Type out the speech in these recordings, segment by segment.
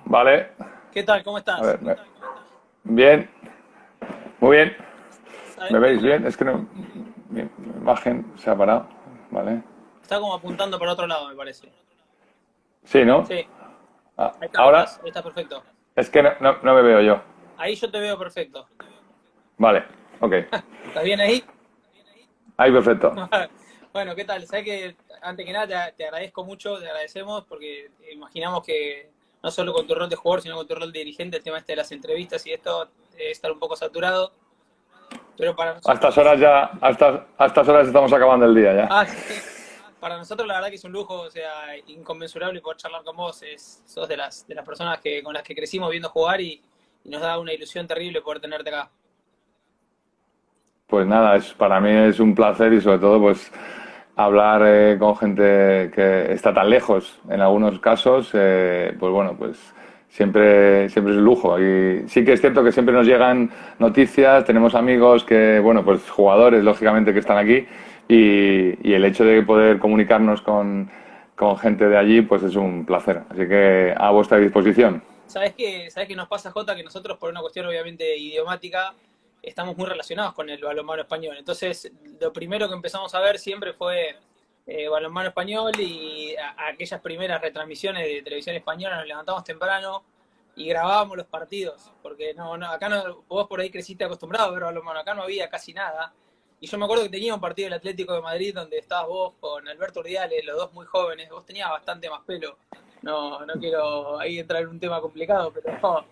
Vale. ¿Qué tal? ¿Cómo A estás? ver, bien, muy bien. ¿Sabes ¿Me veis que bien? Es que no, mi imagen se ha parado. Vale. está como apuntando para otro lado, me parece? Sí, ¿no? Sí, Ah, ahí ahora estás perfecto. es que no me veo yo. Ahí yo te veo perfecto. Vale, ok. ¿Estás bien ahí? Ahí perfecto. Bueno, ¿qué tal? Sabes que antes que nada te agradezco mucho, te agradecemos porque imaginamos que no solo con tu rol de jugador, sino con tu rol de dirigente, el tema este de las entrevistas y esto debe estar un poco saturado, pero para A estas nosotros, horas ya, a estas horas estamos acabando el día ya. sí, para nosotros la verdad que es un lujo, o sea, inconmensurable poder charlar con vos. Sos de las personas con las que crecimos viendo jugar y nos da una ilusión terrible poder tenerte acá. Pues nada, para mí es un placer y sobre todo pues hablar con gente que está tan lejos en algunos casos, pues bueno, pues siempre es un lujo. Y sí que es cierto que siempre nos llegan noticias, tenemos amigos que, bueno, pues jugadores lógicamente que están aquí y el hecho de poder comunicarnos con gente de allí pues es un placer. Así que a vuestra disposición. ¿Sabés qué nos pasa, Jota? Que nosotros, por una cuestión obviamente idiomática, estamos muy relacionados con el balonmano español. Entonces, lo primero que empezamos a ver siempre fue balonmano español y aquellas primeras retransmisiones de televisión española nos levantamos temprano y grabábamos los partidos, porque acá no, vos por ahí creciste acostumbrado a ver balonmano, acá no había casi nada. Y yo me acuerdo que tenía un partido del Atlético de Madrid donde estabas vos con Alberto Urdiales, los dos muy jóvenes, vos tenías bastante más pelo. No quiero ahí entrar en un tema complicado, pero no.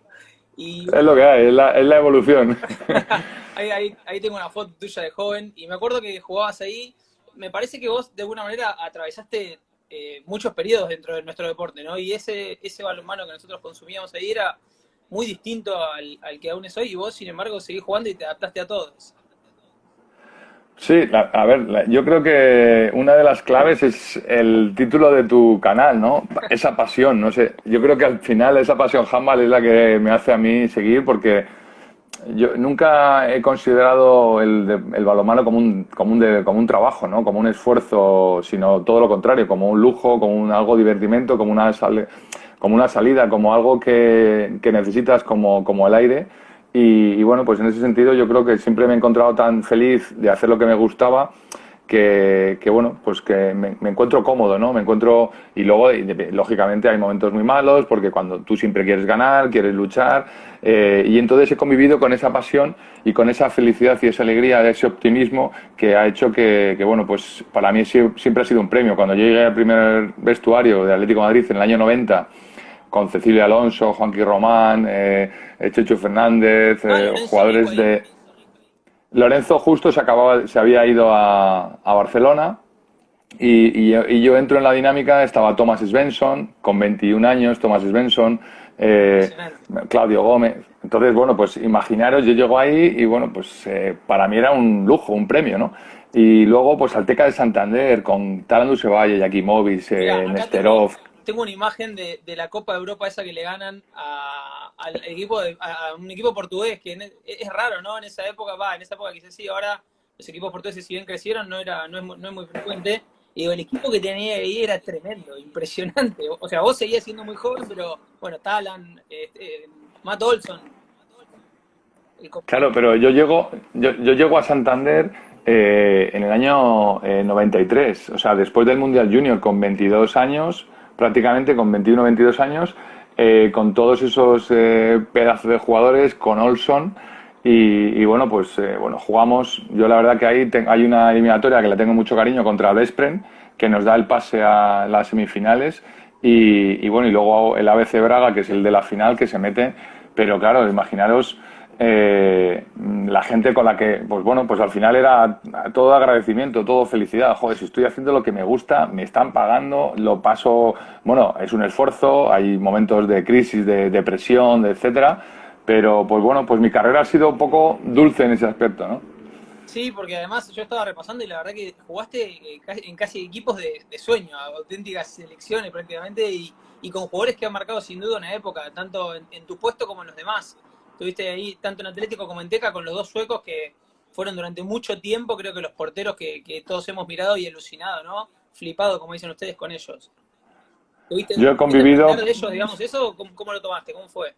Y Es lo que hay, es la evolución. ahí tengo una foto tuya de joven y me acuerdo que jugabas ahí. Me parece que vos de alguna manera atravesaste muchos periodos dentro de nuestro deporte, ¿no? Y ese balonmano que nosotros consumíamos ahí era muy distinto al que aún es hoy y vos, sin embargo, seguís jugando y te adaptaste a todos. Sí, a ver, yo creo que una de las claves es el título de tu canal, ¿no? Esa pasión, no sé. Yo creo que al final esa pasión handball es la que me hace a mí seguir porque yo nunca he considerado el balonmano como un trabajo, ¿no? Como un esfuerzo, sino todo lo contrario, como un lujo, como algo divertimento, como una salida, como algo que necesitas como el aire. Y bueno, pues en ese sentido yo creo que siempre me he encontrado tan feliz de hacer lo que me gustaba que bueno, pues que me encuentro cómodo, ¿no? Me encuentro, y luego, lógicamente, hay momentos muy malos, porque cuando tú siempre quieres ganar, quieres luchar, y entonces he convivido con esa pasión y con esa felicidad y esa alegría, ese optimismo que ha hecho bueno, pues para mí siempre ha sido un premio. Cuando yo llegué al primer vestuario de Atlético de Madrid en el año 90, con Cecilia Alonso, Juanqui Román, Chechu Fernández, Lorenzo Rico jugadores ahí. de, Lorenzo justo se había ido a Barcelona y yo entro en la dinámica, estaba Thomas Svensson, con 21 años, Thomas Svensson, eh, Impresionante. Claudio Gómez. Entonces, bueno, pues imaginaros, yo llego ahí y bueno, pues para mí era un lujo, un premio, ¿no? Y luego, pues Alteca de Santander, con Tarandu Sevalle, Yakimovic, Mira, acá tengo, Nesterov. tengo una imagen de la Copa de Europa esa que le ganan al equipo a un equipo portugués, que es raro, ¿no? En esa época quizás sí, ahora los equipos portugueses, si bien crecieron, no es muy frecuente. Y digo, el equipo que tenía ahí era tremendo, impresionante. O sea, vos seguías siendo muy joven, pero bueno, Talan, Matt Olson, Claro, pero yo llego a Santander en el año 93, o sea, después del Mundial Junior, con 22 años, prácticamente con 21 o 22 años, con todos esos pedazos de jugadores, con Olson, y bueno, pues bueno, jugamos, yo la verdad que ahí hay una eliminatoria que le tengo mucho cariño contra Veszprem, que nos da el pase a las semifinales, y bueno, y luego el ABC Braga, que es el de la final, que se mete, pero claro, imaginaros la gente con la que, pues bueno, pues al final era todo agradecimiento, todo felicidad. Joder, si estoy haciendo lo que me gusta, me están pagando, lo paso, bueno, es un esfuerzo, hay momentos de crisis, de depresión, etcétera, pero pues bueno, pues mi carrera ha sido un poco dulce en ese aspecto, ¿no? sí, porque además yo estaba repasando y la verdad que jugaste en casi equipos de sueño, auténticas selecciones prácticamente, y con jugadores que han marcado sin duda una época, tanto en tu puesto como en los demás. Estuviste ahí tanto en Atlético como en Teca con los dos suecos que fueron durante mucho tiempo, creo que los porteros que todos hemos mirado y alucinado, ¿no? Flipado, como dicen ustedes, con ellos. Yo he ¿Tuviste convivido. aprender de ellos, digamos, eso? ¿Cómo lo tomaste? ¿Cómo fue?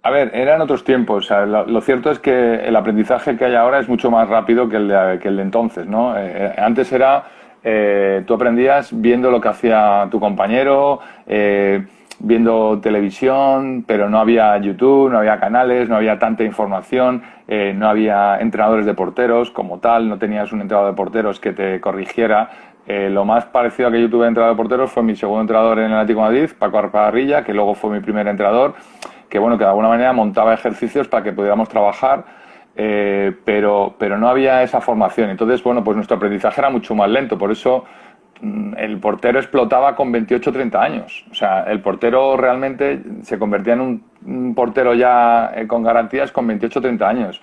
A ver, eran otros tiempos. O sea, lo cierto es que el aprendizaje que hay ahora es mucho más rápido que el de entonces, ¿no? Antes era, tú aprendías viendo lo que hacía tu compañero, viendo televisión, pero no había YouTube, no había canales, no había tanta información, no había entrenadores de porteros como tal, no tenías un entrenador de porteros que te corrigiera. Lo más parecido a que yo tuve de entrenador de porteros fue mi segundo entrenador en el Atlético de Madrid, Paco Arparrilla, que luego fue mi primer entrenador, que bueno, que de alguna manera montaba ejercicios para que pudiéramos trabajar, pero no había esa formación. Entonces, bueno, pues nuestro aprendizaje era mucho más lento, por eso el portero explotaba con 28 o 30 años. O sea, el portero realmente se convertía en un portero ya con garantías con 28 o 30 años.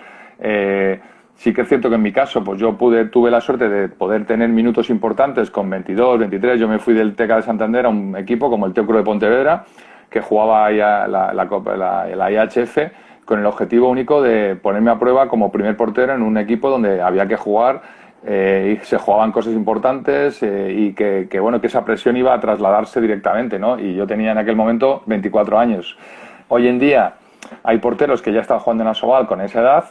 Sí que es cierto que en mi caso, pues yo tuve la suerte de poder tener minutos importantes con 22, 23. Yo me fui del TECA de Santander a un equipo como el Teucro de Pontevedra, que jugaba ahí la IHF, con el objetivo único de ponerme a prueba como primer portero en un equipo donde había que jugar, y se jugaban cosas importantes, y bueno, que esa presión iba a trasladarse directamente, ¿no? Y yo tenía en aquel momento 24 años. Hoy en día hay porteros que ya están jugando en Asobal con esa edad,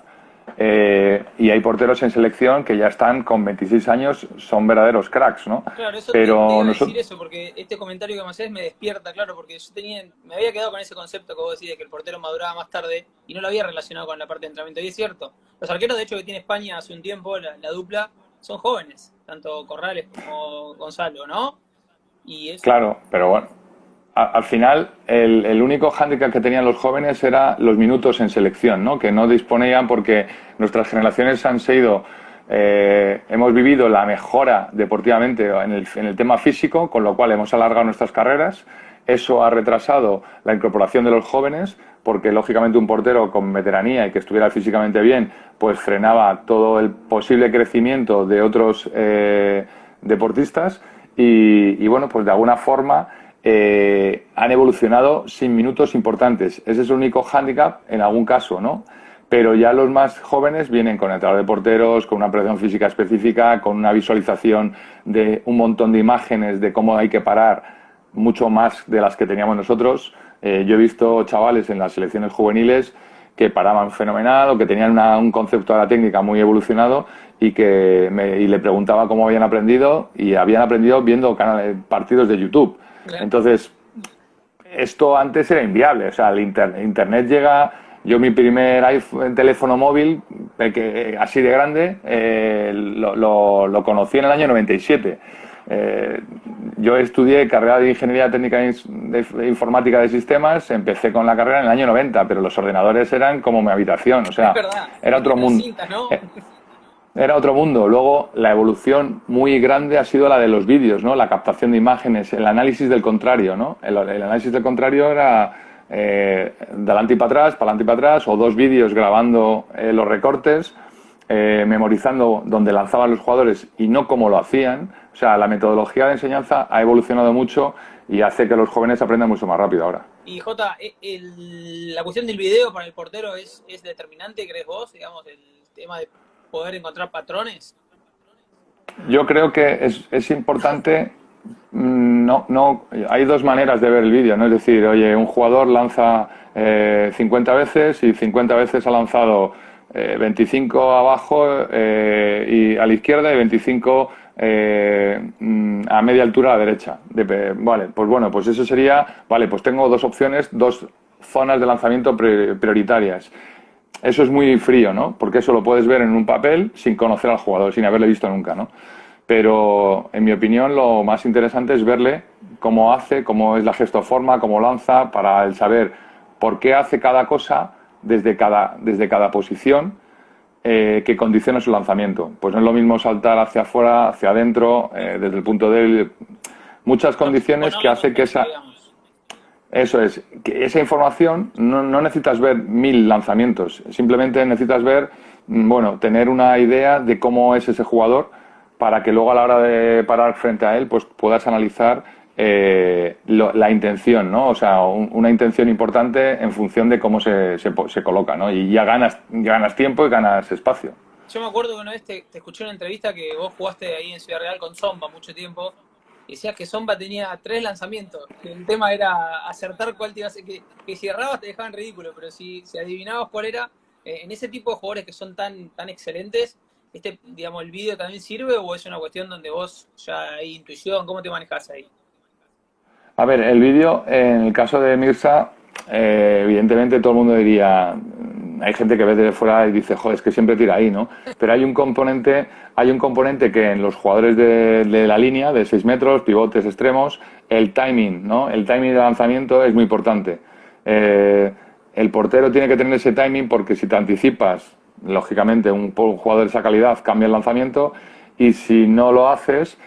y hay porteros en selección que ya están con 26 años, son verdaderos cracks, ¿no? Claro, eso te Pero iba a decir nosotros, eso, porque este comentario que me haces me despierta, claro, porque me había quedado con ese concepto que vos decís de que el portero maduraba más tarde y no lo había relacionado con la parte de entrenamiento. Y es cierto, los arqueros de hecho que tiene España hace un tiempo, la dupla, son jóvenes, tanto Corrales como Gonzalo, ¿no? Y es, claro, pero bueno, al final el único hándicap que tenían los jóvenes era los minutos en selección, ¿no? Que no disponían porque nuestras generaciones han sido, hemos vivido la mejora deportivamente en el tema físico, con lo cual hemos alargado nuestras carreras. Eso ha retrasado la incorporación de los jóvenes, porque lógicamente un portero con veteranía y que estuviera físicamente bien, pues frenaba todo el posible crecimiento de otros deportistas. Y bueno, pues de alguna forma han evolucionado sin minutos importantes. Ese es el único hándicap en algún caso, ¿no? Pero ya los más jóvenes vienen con entrenador de porteros, con una preparación física específica, con una visualización de un montón de imágenes de cómo hay que parar, mucho más de las que teníamos nosotros. Yo he visto chavales en las selecciones juveniles que paraban fenomenal o que tenían un concepto de la técnica muy evolucionado, y y le preguntaba cómo habían aprendido, y habían aprendido viendo partidos de YouTube. claro. Entonces, esto antes era inviable. O sea, Internet llega. Yo mi primer teléfono móvil, así de grande, lo conocí en el año 97. Yo estudié carrera de Ingeniería Técnica de Informática de Sistemas, empecé con la carrera en el año 90, pero los ordenadores eran como mi habitación. O Es sea, verdad, era otro las mundo. cintas, ¿no? Era otro mundo. Luego, la evolución muy grande ha sido la de los vídeos, ¿no? La captación de imágenes, el análisis del contrario, ¿no? El análisis del contrario era de adelante y para atrás, o dos vídeos grabando los recortes, memorizando dónde lanzaban los jugadores y no cómo lo hacían. O sea, la metodología de enseñanza ha evolucionado mucho y hace que los jóvenes aprendan mucho más rápido ahora. Y Jota, la cuestión del video para el portero es determinante, ¿crees vos? Digamos, el tema de poder encontrar patrones. Yo creo que es importante. No, hay dos maneras de ver el vídeo, ¿no? Es decir, oye, un jugador lanza 50 veces y 50 veces ha lanzado 25 abajo y a la izquierda, y 25 a media altura a la derecha. Vale, pues bueno, pues eso sería, vale, pues tengo dos opciones, dos zonas de lanzamiento prioritarias. Eso es muy frío, ¿no? Porque eso lo puedes ver en un papel sin conocer al jugador, sin haberle visto nunca, ¿no? Pero, en mi opinión, lo más interesante es verle cómo hace, cómo es la gestoforma, cómo lanza, para el saber por qué hace cada cosa desde cada posición, que condiciona su lanzamiento. Pues no es lo mismo saltar hacia afuera, hacia adentro, desde el punto débil. Muchas condiciones que hace que esa... Eso es, que esa información no necesitas ver 1000 lanzamientos, simplemente necesitas ver, bueno, tener una idea de cómo es ese jugador, para que luego a la hora de parar frente a él, pues puedas analizar la intención, ¿no? O sea, una intención importante en función de cómo se coloca, ¿no? Y ya ganas tiempo y ganas espacio. Yo me acuerdo que una vez te escuché en una entrevista que vos jugaste ahí en Ciudad Real con Zomba mucho tiempo, y decías que Somba tenía 3 lanzamientos, que el tema era acertar cuál te iba a hacer, que si errabas te dejaban ridículo, pero si adivinabas cuál era, en ese tipo de jugadores que son tan excelentes, digamos, ¿el vídeo también sirve o es una cuestión donde vos ya hay intuición? ¿Cómo te manejás ahí? A ver, el vídeo, en el caso de Mirza, evidentemente todo el mundo diría, hay gente que ve desde fuera y dice, joder, es que siempre tira ahí, ¿no? Pero hay un componente que en los jugadores de la línea, de 6 metros, pivotes extremos, el timing, ¿no? El timing de lanzamiento es muy importante. Eh, el portero tiene que tener ese timing porque si te anticipas, lógicamente un jugador de esa calidad cambia el lanzamiento y si no lo haces,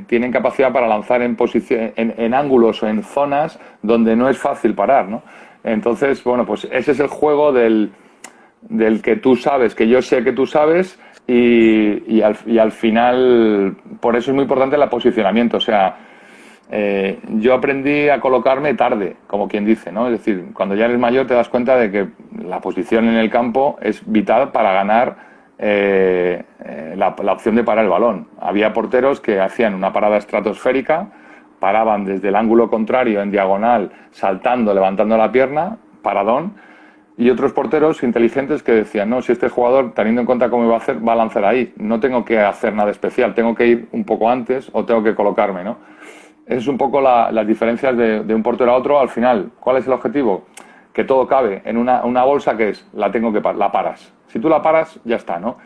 tienen capacidad para lanzar en ángulos o en zonas donde no es fácil parar, ¿no? Entonces, bueno, pues ese es el juego del que tú sabes, que yo sé que tú sabes y al final, por eso es muy importante el posicionamiento, o sea, yo aprendí a colocarme tarde, como quien dice, ¿no? Es decir, cuando ya eres mayor te das cuenta de que la posición en el campo es vital para ganar la opción de parar el balón. Había porteros que hacían una parada estratosférica, paraban desde el ángulo contrario en diagonal, saltando, levantando la pierna, paradón, y otros porteros inteligentes que decían, no, si este jugador, teniendo en cuenta cómo va a hacer, va a lanzar ahí, no tengo que hacer nada especial, tengo que ir un poco antes o tengo que colocarme, ¿no? Es un poco las diferencias de un portero a otro. Al final, ¿cuál es el objetivo? Que todo cabe en una bolsa que es, la paras. Si tú la paras, ya está, ¿no?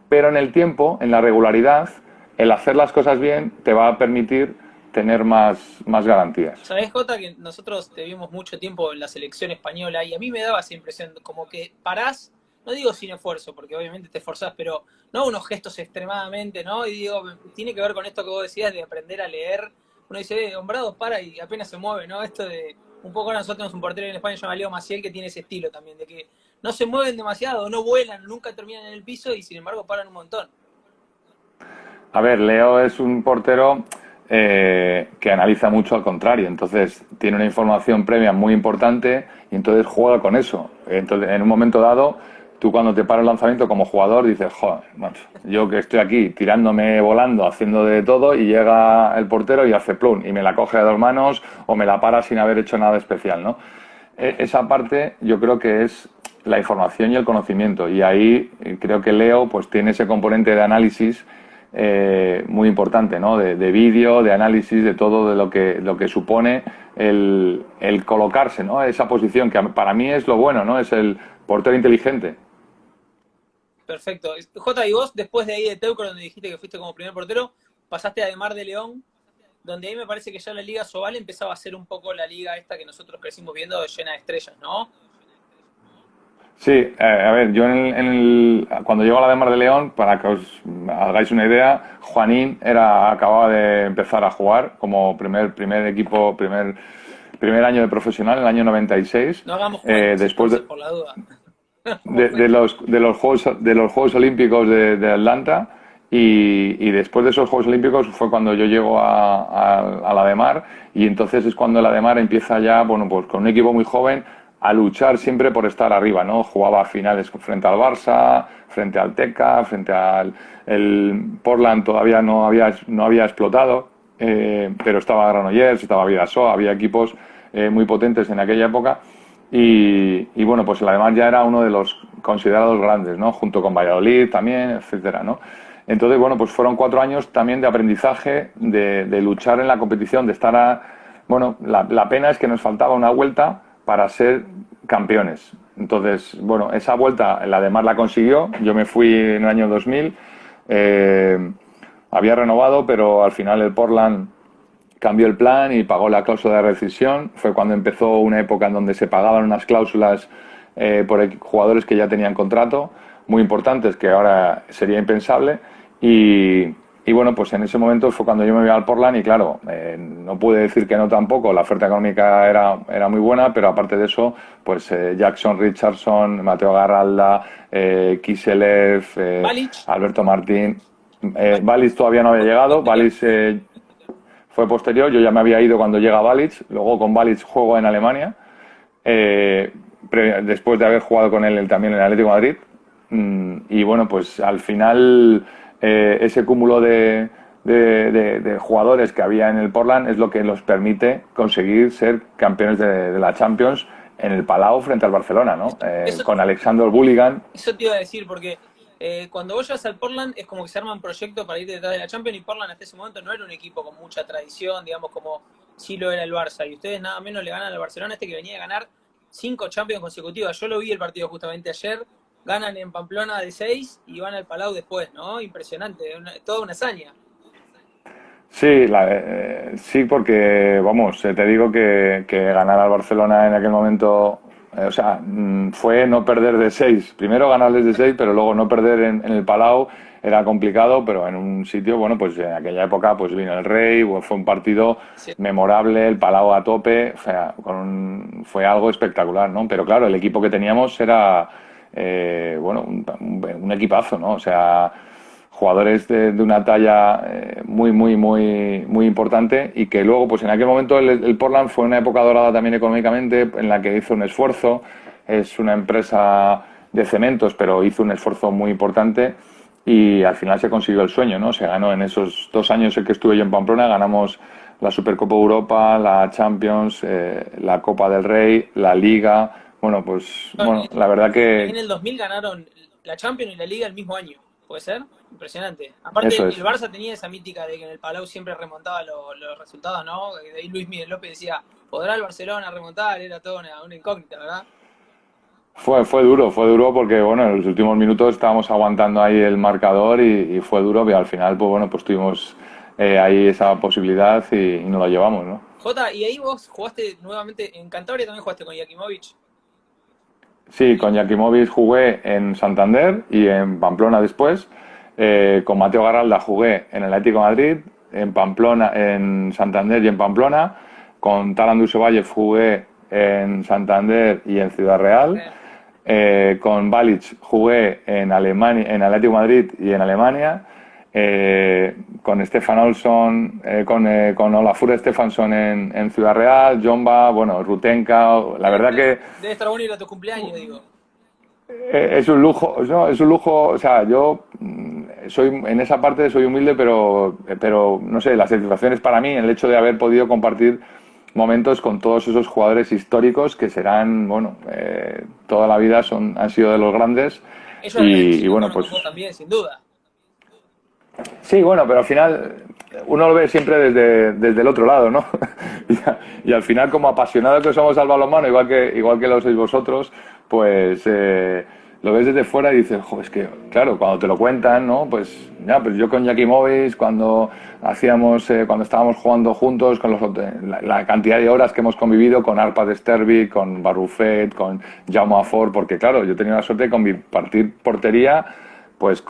Pero en el tiempo, en la regularidad, el hacer las cosas bien te va a permitir tener más garantías. ¿Sabés, Jota, que nosotros te vimos mucho tiempo en la selección española y a mí me daba esa impresión como que parás, no digo sin esfuerzo, porque obviamente te esforzás, pero no unos gestos extremadamente, ¿no? Y digo, tiene que ver con esto que vos decías de aprender a leer. Uno dice, Hombrado para y apenas se mueve, ¿no? Esto de, un poco nosotros tenemos un portero en España llamado Leo Maciel que tiene ese estilo también, de que no se mueven demasiado, no vuelan, nunca terminan en el piso y sin embargo paran un montón. A ver, Leo es un portero que analiza mucho al contrario, entonces tiene una información previa muy importante y entonces juega con eso. Entonces, en un momento dado, tú cuando te para el lanzamiento como jugador dices, joder, macho, yo que estoy aquí tirándome, volando, haciendo de todo y llega el portero y hace plum y me la coge a 2 manos o me la para sin haber hecho nada especial, ¿no? Esa parte yo creo que es la información y el conocimiento y ahí creo que Leo pues tiene ese componente de análisis muy importante, ¿no? De vídeo, de análisis, de todo de lo que supone el colocarse, ¿no? Esa posición que para mí es lo bueno, ¿no? Es el portero inteligente. Perfecto. Jota, y vos después de ahí de Teucro, donde dijiste que fuiste como primer portero, pasaste a De Mar de León, donde ahí me parece que ya la Liga Sobal empezaba a ser un poco la liga esta que nosotros crecimos viendo llena de estrellas, ¿no? Sí, a ver, yo cuando llego a la de Mar de León, para que os hagáis una idea, Juanín acababa de empezar a jugar como primer equipo, primer año de profesional, en el año 96. No hagamos cuentas, Después entonces, por la duda. de los Juegos Olímpicos de Atlanta y después de esos Juegos Olímpicos fue cuando yo llego a la de Mar y entonces es cuando la de Mar empieza ya, bueno, pues con un equipo muy joven a luchar siempre por estar arriba, ¿no? Jugaba finales frente al Barça, frente al Teca, frente al el Portland todavía no había explotado, pero estaba Granollers, estaba Vidasoa, había equipos muy potentes en aquella época y bueno, pues además ya era uno de los considerados grandes, ¿no? Junto con Valladolid también, etcétera, ¿no? Entonces, bueno, pues fueron 4 años también de aprendizaje, de luchar en la competición, de estar bueno, la pena es que nos faltaba una vuelta para ser campeones. Entonces, bueno, esa vuelta la de Mar la consiguió, yo me fui en el año 2000, había renovado, pero al final el Portland cambió el plan y pagó la cláusula de rescisión. Fue cuando empezó una época en donde se pagaban unas cláusulas por jugadores que ya tenían contrato, muy importantes, que ahora sería impensable. Y bueno, pues en ese momento fue cuando yo me voy al Portland y claro, no pude decir que no tampoco, la oferta económica era muy buena, pero aparte de eso, pues Jackson Richardson, Mateo Garralda, Kiselev, Balic. Alberto Martín, Balic todavía no había llegado, Balic fue posterior, yo ya me había ido cuando llega Balic, luego con Balic juego en Alemania, después de haber jugado con él también en el Atlético de Madrid, y bueno, pues al final ese cúmulo de jugadores que había en el Portland es lo que los permite conseguir ser campeones de la Champions en el Palau frente al Barcelona, ¿no? Con Alexander Bulligan. Eso te iba a decir, porque cuando vos llegas al Portland es como que se arma un proyecto para ir detrás de la Champions, y Portland hasta ese momento no era un equipo con mucha tradición, digamos, como sí lo era el Barça, y ustedes nada menos le ganan al Barcelona, que venía a ganar 5 Champions consecutivas. Yo lo vi el partido justamente ayer, ganan en Pamplona de 6 y van al Palau después, ¿no? Impresionante, toda una hazaña. Sí, sí, porque, vamos, te digo que ganar al Barcelona en aquel momento, o sea, fue no perder de 6. Primero ganarles de 6, pero luego no perder en el Palau era complicado, pero en un sitio, bueno, pues en aquella época pues vino el Rey, fue un partido Sí. memorable, el Palau a tope, o sea, fue algo espectacular, ¿no? Pero claro, el equipo que teníamos era, bueno, un equipazo, ¿no? O sea, jugadores de una talla muy importante, y que luego, pues en aquel momento el Portland fue una época dorada también económicamente, en la que hizo un esfuerzo. Es una empresa de cementos, pero hizo un esfuerzo muy importante y al final se consiguió el sueño, ¿no? Se ganó en esos 2 años en que estuve yo en Pamplona, ganamos la Supercopa Europa, la Champions, la Copa del Rey, la Liga. Bueno, pues bueno, la verdad En que el 2000 ganaron la Champions y la Liga el mismo año, ¿puede ser? Impresionante. Aparte, eso el es. Barça tenía esa mítica de que en el Palau siempre remontaba los resultados, ¿no? De ahí Luis Miguel López decía, ¿podrá el Barcelona remontar? Era toda una incógnita, ¿verdad? Fue duro porque, bueno, en los últimos minutos estábamos aguantando ahí el marcador y fue duro, pero al final, pues bueno, pues tuvimos ahí esa posibilidad y nos lo llevamos, ¿no? Jota, y ahí vos jugaste nuevamente, en Cantabria también jugaste con Jakimovic. Sí, con Jakimovic jugué en Santander y en Pamplona después. Con Mateo Garralda jugué en el Atlético de Madrid, en Pamplona, en Santander y en Pamplona. Con Talan Dusevalle jugué en Santander y en Ciudad Real. Con Balic jugué en Alemania, en Atlético de Madrid y en Alemania. Con Stefan Olsson, con Olafur Stefansson en Ciudad Real, Jomba, bueno, Rutenka. La verdad que Debe estar bueno ir a tu cumpleaños, digo. es un lujo, ¿no? Es un lujo, o sea, yo soy en esa parte soy humilde, pero no sé, la satisfacción es para mí el hecho de haber podido compartir momentos con todos esos jugadores históricos que serán, bueno, toda la vida han sido de los grandes Ellos y bueno, con pues vos también, sin duda. sí, bueno, pero al final uno lo ve siempre desde el otro lado, ¿no? Y al final, como apasionados que somos al balonmano, igual que lo sois vosotros, pues lo ves desde fuera y dices, jo, es que, claro, cuando te lo cuentan, ¿no? Pues ya, pues yo con Jakimovic, cuando estábamos jugando juntos, con la cantidad de horas que hemos convivido con Arpad Sterby, con Barrufet, con Jaume Afor, porque claro, yo tenía la suerte de compartir portería pues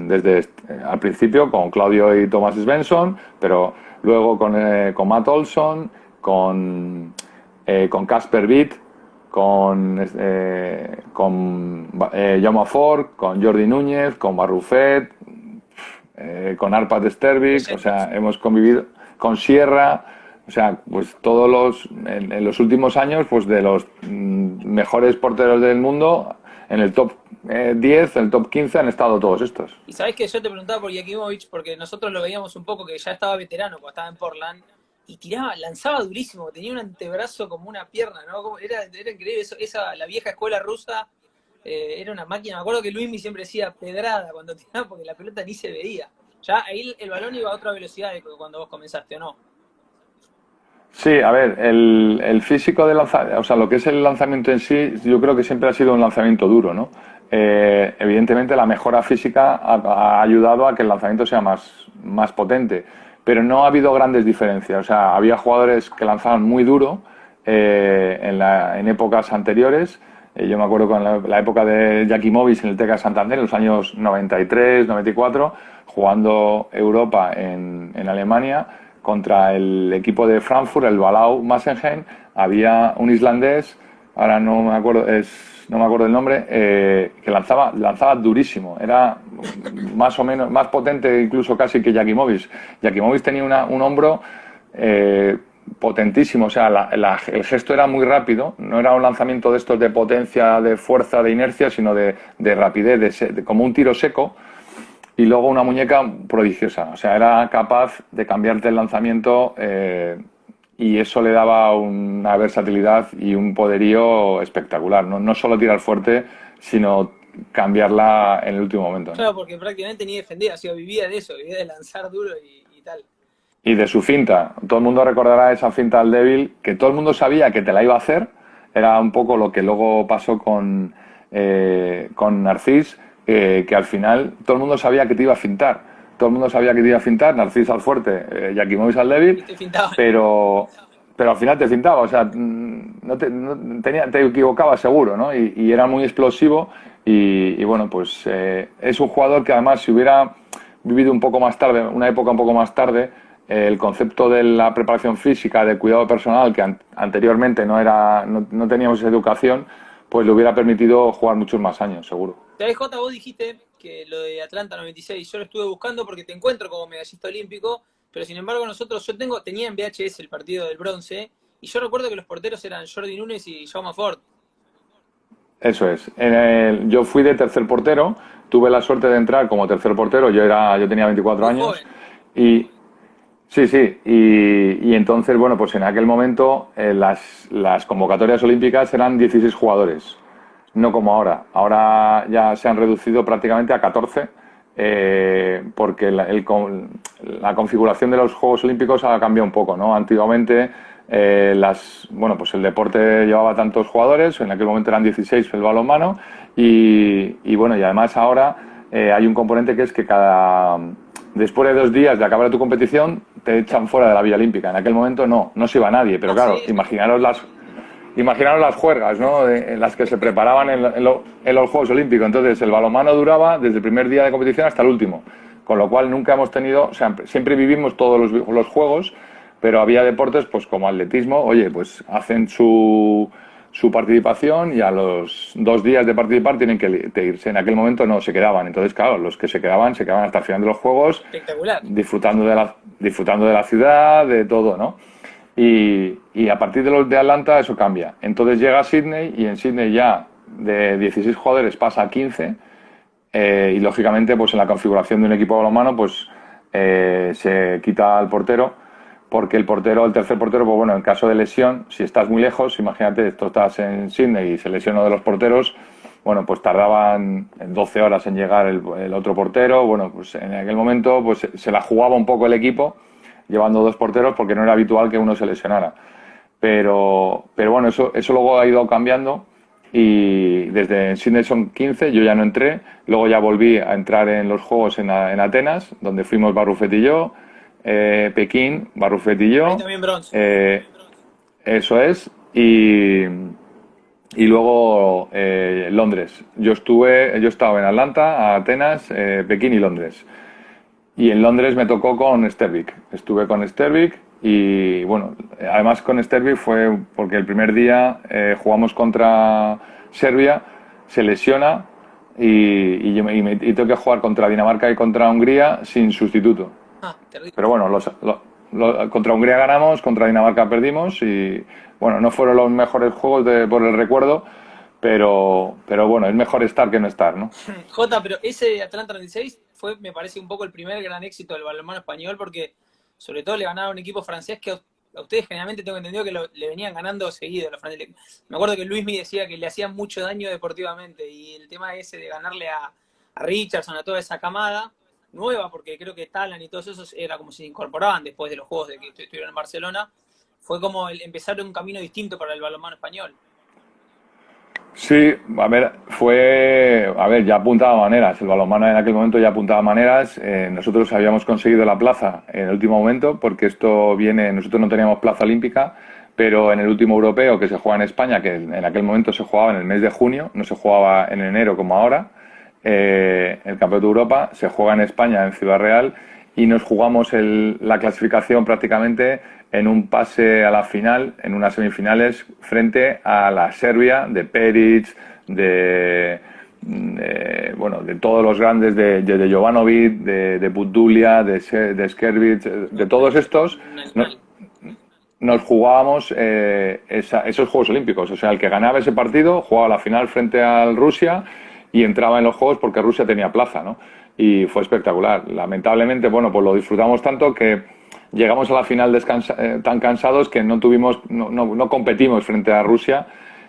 desde al principio con Claudio y Thomas Svensson, pero luego con Matt Olson, con Casper Witt, con Jaume Ford, con Jordi Núñez, con Barrufet, con Arpad Stervik, o sea, hemos convivido con Sierra, o sea, pues en los últimos años, pues de los mejores porteros del mundo, en el top 10, en el top 15 han estado todos estos. Y sabés que yo te preguntaba por Jakimovic porque nosotros lo veíamos un poco que ya estaba veterano cuando estaba en Portland y lanzaba durísimo, tenía un antebrazo como una pierna, ¿no? Era increíble, la vieja escuela rusa era una máquina. Me acuerdo que Luismi siempre decía pedrada cuando tiraba porque la pelota ni se veía. Ya ahí el balón iba a otra velocidad de cuando vos comenzaste, ¿o no? Sí, a ver, el físico de lanzamiento, o sea, lo que es el lanzamiento en sí, yo creo que siempre ha sido un lanzamiento duro, ¿no? Evidentemente la mejora física ha ayudado a que el lanzamiento sea más potente, pero no ha habido grandes diferencias. O sea, había jugadores que lanzaban muy duro en épocas anteriores. Yo me acuerdo con la época de Jakimovic en el TK Santander, en los años 93, 94, jugando Europa en Alemania contra el equipo de Frankfurt, el Balau Massenheim. Había un islandés, ahora no me acuerdo el nombre, que lanzaba durísimo. Era más o menos, más potente incluso casi que Jakimovic. Jakimovic tenía un hombro potentísimo, o sea, el gesto era muy rápido, no era un lanzamiento de estos de potencia, de fuerza, de inercia, sino de rapidez, como un tiro seco. y luego una muñeca prodigiosa. O sea, era capaz de cambiarte el lanzamiento y eso le daba una versatilidad y un poderío espectacular. No, no solo tirar fuerte, sino cambiarla en el último momento, ¿no? Claro, porque prácticamente ni defendía, o sea, vivía de eso, vivía de lanzar duro y tal. Y de su finta. Todo el mundo recordará esa finta al débil, que todo el mundo sabía que te la iba a hacer. Era un poco lo que luego pasó con Narcís, que al final todo el mundo sabía que te iba a fintar. Todo el mundo sabía que te iba a fintar, Narcís al fuerte, Yakimovic al Y débil, te fintaban. pero, pero al final te fintaba, o sea, te equivocabas seguro, ¿no? Y era muy explosivo y bueno, pues es un jugador que además si hubiera vivido un poco más tarde, una época un poco más tarde, el concepto de la preparación física, de cuidado personal, que anteriormente no teníamos esa educación, pues le hubiera permitido jugar muchos más años, seguro. ¿Sabés, Jota? Vos dijiste que lo de Atlanta 96, yo lo estuve buscando porque te encuentro como medallista olímpico, pero sin embargo tenía en VHS el partido del bronce, y yo recuerdo que los porteros eran Jordi Núñez y Jaume Ford. Eso es. Yo fui de tercer portero, tuve la suerte de entrar como tercer portero, yo tenía 24 Muy años joven. y sí, sí, y entonces, bueno, pues en aquel momento las convocatorias olímpicas eran 16 jugadores, no como ahora. Ahora ya se han reducido prácticamente a 14 porque la configuración de los Juegos Olímpicos ha cambiado un poco, ¿no? Antiguamente bueno, pues el deporte llevaba tantos jugadores, en aquel momento eran 16 el balonmano y bueno, y además ahora hay un componente que es que después de 2 días de acabar tu competición te echan fuera de la Villa Olímpica. En aquel momento no se iba nadie, pero Ah, claro, sí, imaginaros las juergas, ¿no? En las que se preparaban en los Juegos Olímpicos. Entonces el balonmano duraba desde el primer día de competición hasta el último, con lo cual nunca hemos tenido, o sea, siempre vivimos todos los juegos, pero había deportes pues como atletismo, oye, pues hacen su participación y a los 2 días de participar tienen que irse. En aquel momento no se quedaban. Entonces, claro, los que se quedaban hasta el final de los Juegos espectacular. disfrutando de la ciudad, de todo, ¿no? Y a partir de los de Atlanta eso cambia. Entonces llega a Sydney y en Sydney ya de 16 jugadores pasa a 15 y lógicamente pues en la configuración de un equipo balonmano pues se quita al portero porque el tercer portero, pues bueno, en caso de lesión, si estás muy lejos, imagínate, tú estás en Sydney y se lesiona uno de los porteros, bueno, pues tardaban 12 horas en llegar el otro portero, bueno, pues en aquel momento pues se la jugaba un poco el equipo llevando 2 porteros porque no era habitual que uno se lesionara. Pero bueno, eso luego ha ido cambiando y desde Sydney son 15, yo ya no entré, luego ya volví a entrar en los Juegos en Atenas, donde fuimos Barrufet y yo, Pekín, Barrufet y Ahí yo, también bronce. eso es, y luego Londres. Yo estaba en Atlanta, Atenas, Pekín y Londres. Y en Londres me tocó con Stervik. Estuve con Stervik y bueno, además con Stervik fue porque el primer día jugamos contra Serbia, se lesiona y tengo que jugar contra Dinamarca y contra Hungría sin sustituto. Ah, terrible. Pero bueno, contra Hungría ganamos, contra Dinamarca perdimos y bueno, no fueron los mejores juegos por el recuerdo, pero bueno, es mejor estar que no estar, ¿no? Jota, pero ese Atlanta 96 fue, me parece, un poco el primer gran éxito del balonmano español porque sobre todo le ganaron a un equipo francés que a ustedes generalmente tengo entendido que le venían ganando seguido los franceses. Me acuerdo que Luismi decía que le hacían mucho daño deportivamente y el tema ese de ganarle a Richardson, a toda esa camada nueva, porque creo que Talan y todos esos era como si se incorporaban después de los juegos de que estuvieron en Barcelona, fue como empezar un camino distinto para el balonmano español. Sí, a ver, ya apuntaba maneras. El balonmano en aquel momento ya apuntaba maneras. Nosotros habíamos conseguido la plaza en el último momento, porque nosotros no teníamos plaza olímpica, pero en el último europeo que se juega en España, que en aquel momento se jugaba en el mes de junio, no se jugaba en enero como ahora, el Campeonato de Europa se juega en España, en Ciudad Real, y nos jugamos la clasificación prácticamente en un pase a la final, en unas semifinales, frente a la Serbia de Peric, de todos los grandes, de Jovanovic, de Budulia, de Skerbic, de todos estos, nos jugábamos esos Juegos Olímpicos. O sea, el que ganaba ese partido jugaba la final frente al Rusia y entraba en los Juegos porque Rusia tenía plaza, ¿no? y fue espectacular. Lamentablemente, bueno, pues lo disfrutamos tanto que llegamos a la final tan cansados que no competimos frente a Rusia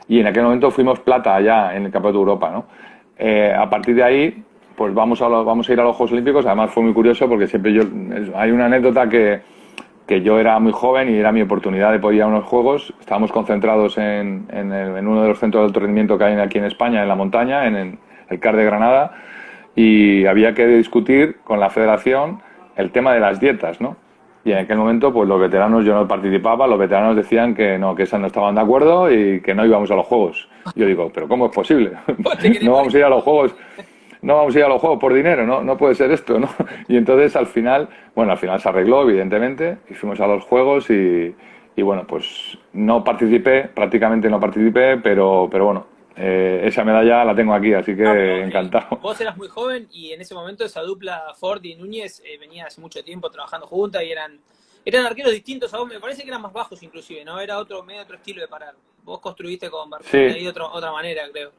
y en aquel momento fuimos plata allá en el Campeonato de Europa, ¿no? A partir de ahí, pues vamos a ir a los Juegos Olímpicos. Además fue muy curioso porque hay una anécdota que yo era muy joven y era mi oportunidad de poder ir a unos Juegos. Estábamos concentrados en uno de los centros de alto rendimiento que hay aquí en España, en la montaña, en el CAR de Granada, y había que discutir con la federación el tema de las dietas, ¿no? Y en aquel momento, pues los veteranos, yo no participaba, los veteranos decían que esas no estaban de acuerdo y que no íbamos a los Juegos. Yo digo, ¿pero cómo es posible? No vamos a ir a los Juegos. No vamos a ir a los Juegos por dinero, no puede ser esto, ¿no? Y entonces al final se arregló, evidentemente, y fuimos a los Juegos y bueno, pues prácticamente no participé, pero bueno, esa medalla la tengo aquí, así que encantado. Vos eras muy joven y en ese momento esa dupla Ford y Núñez venía hace mucho tiempo trabajando juntas y eran arqueros distintos a vos, me parece que eran más bajos inclusive, ¿no? Era medio otro estilo de parar. Vos construiste con Barcelona Sí. y otra manera, creo.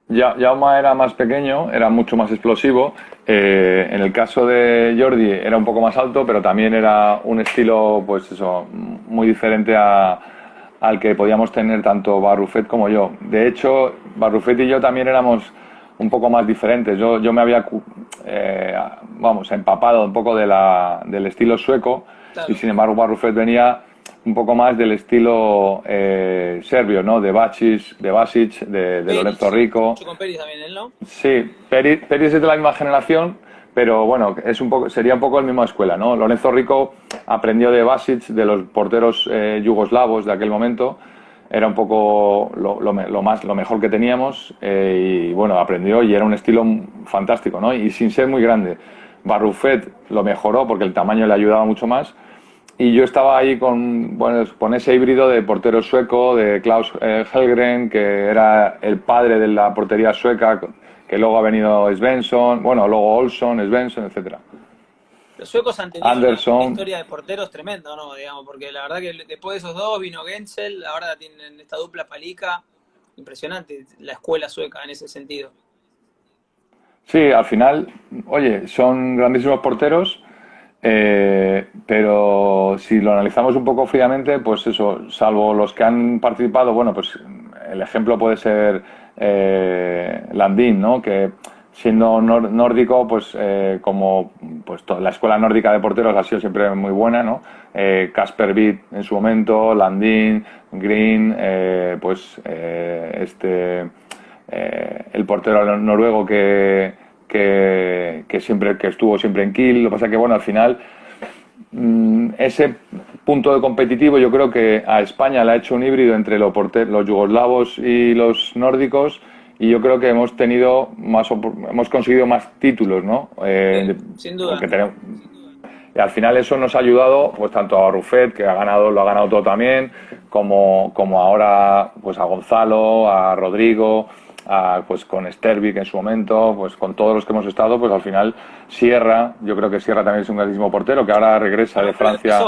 Jaume era más pequeño, era mucho más explosivo. En el caso de Jordi era un poco más alto, pero también era un estilo, pues eso, muy diferente al que podíamos tener tanto Barrufet como yo. De hecho, Barrufet y yo también éramos un poco más diferentes. Yo me había, empapado un poco del estilo sueco, Claro. y sin embargo Barrufet venía un poco más del estilo serbio, ¿no? De Basic, de Peric, Lorenzo Rico. mucho con Peric también, ¿él, no? Sí, Peric es de la misma generación, pero bueno, sería un poco la misma escuela, ¿no? Lorenzo Rico aprendió de Basic, de los porteros yugoslavos de aquel momento. Era un poco lo mejor que teníamos, y bueno, aprendió y era un estilo fantástico, ¿no? Y sin ser muy grande. Barrufet lo mejoró porque el tamaño le ayudaba mucho más. Y yo estaba ahí con ese híbrido de portero sueco, de Klaus Helgren, que era el padre de la portería sueca, que luego ha venido Svensson, luego Olsson, Svensson, etcétera. Los suecos han tenido Anderson. una historia de porteros tremenda, ¿no? Digamos, porque la verdad que después de esos dos vino Gensel, ahora tienen esta dupla Palica. Impresionante la escuela sueca en ese sentido. Sí, al final, oye, son grandísimos porteros, pero si lo analizamos un poco fríamente, pues eso, salvo los que han participado, bueno, pues el ejemplo puede ser Landín, ¿no? Que siendo nórdico, pues como pues la escuela nórdica de porteros ha sido siempre muy buena, ¿no? Kasper Witt en su momento, Landín, Green, el portero noruego que estuvo siempre en Kiel. Lo que pasa es que bueno, al final ese punto de competitivo yo creo que a España le ha hecho un híbrido entre los yugoslavos y los nórdicos, y yo creo que hemos conseguido más títulos, ¿no? Sin duda. Y al final eso nos ha ayudado, pues tanto a Barrufet, que lo ha ganado todo también, como ahora pues a Gonzalo, a Rodrigo, pues con Stervik en su momento, pues con todos los que hemos estado, pues al final Sierra, yo creo que Sierra también es un grandísimo portero, que ahora regresa de Francia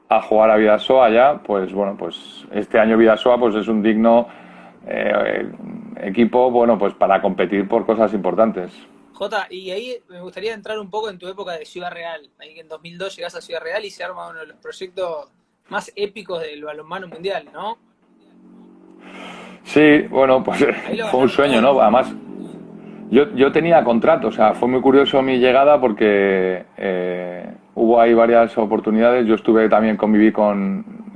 a jugar a Vidasoa ya. Pues bueno, pues este año Vidasoa pues es un digno equipo, bueno, pues para competir por cosas importantes. Jota, y ahí me gustaría entrar un poco en tu época de Ciudad Real. Ahí en 2002 llegás a Ciudad Real y se arma uno de los proyectos más épicos del balonmano mundial, ¿no? Sí, bueno, pues fue un sueño, ¿no? Además, yo tenía contrato, o sea, fue muy curioso mi llegada porque hubo ahí varias oportunidades. Yo conviví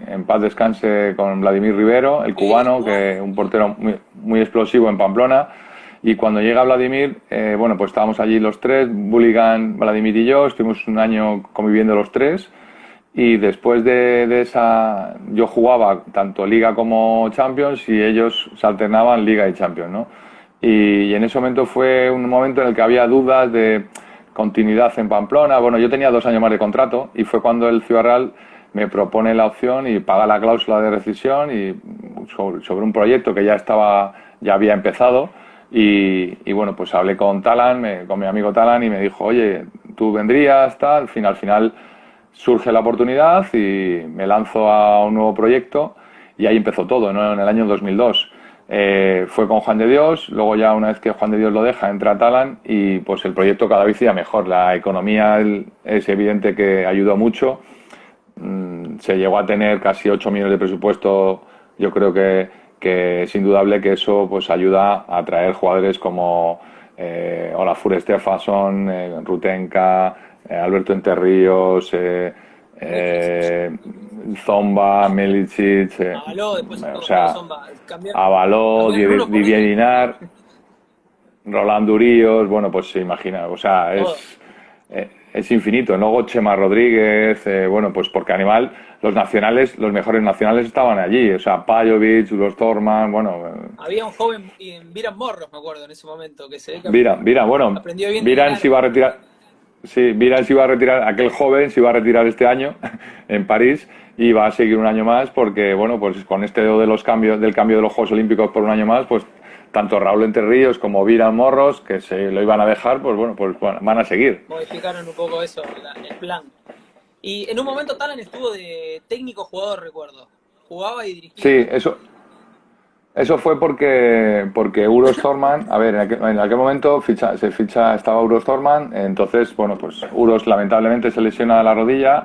en paz descanse con Vladimir Rivero, el cubano, que un portero muy, muy explosivo en Pamplona. Y cuando llega Vladimir, pues estábamos allí los tres, Bulligan, Vladimir y yo, estuvimos un año conviviendo los tres. Y después de esa, yo jugaba tanto Liga como Champions y ellos se alternaban Liga y Champions, ¿no? Y en ese momento fue un momento en el que había dudas de continuidad en Pamplona. Bueno, yo tenía 2 años más de contrato y fue cuando el Ciudad Real me propone la opción y paga la cláusula de rescisión y sobre un proyecto que ya había empezado. Y bueno, pues hablé con Talan, con mi amigo Talan, y me dijo, oye, tú vendrías, tal. Al final surge la oportunidad y me lanzo a un nuevo proyecto y ahí empezó todo, ¿no? En el año 2002. fue con Juan de Dios, luego ya una vez que Juan de Dios lo deja, entra Talan y pues el proyecto cada vez iba mejor. La economía es evidente que ayudó mucho. Se llegó a tener casi 8 millones de presupuesto. Yo creo que es indudable que eso pues ayuda a atraer jugadores como Olafur Stefansson, Rutenka, Alberto Entrerríos, Zomba, Milicic, Avaló, después o sea, Zomba. Avaló, Cambiaron uno por Didier otro. Guinar, Roland Duríos, bueno, pues se imagina, o sea, Todo. es infinito. Luego Chema Rodríguez, bueno, pues porque Animal, los nacionales, los mejores nacionales estaban allí, o sea, Pajovic, Uros Torman, bueno, Había un joven, Viran Morros, me acuerdo, en ese momento, que se ve que Bueno, aprendió bien de Viran Guinar. se iba a retirar, sí, Viran se iba a retirar, aquel joven se iba a retirar este año en París y va a seguir un año más porque, bueno, pues con este dedo de los cambios, del cambio de los Juegos Olímpicos por un año más, pues tanto Raúl Entrerríos como Viran Morros, que se lo iban a dejar, pues bueno, van a seguir. Modificaron un poco eso, el plan. Y en un momento Talan estuvo de técnico jugador, recuerdo. Jugaba y dirigía. Sí, eso fue porque Uros Thorman, a ver, en aquel momento estaba Uros Thorman, entonces, bueno, pues Uros lamentablemente se lesiona la rodilla,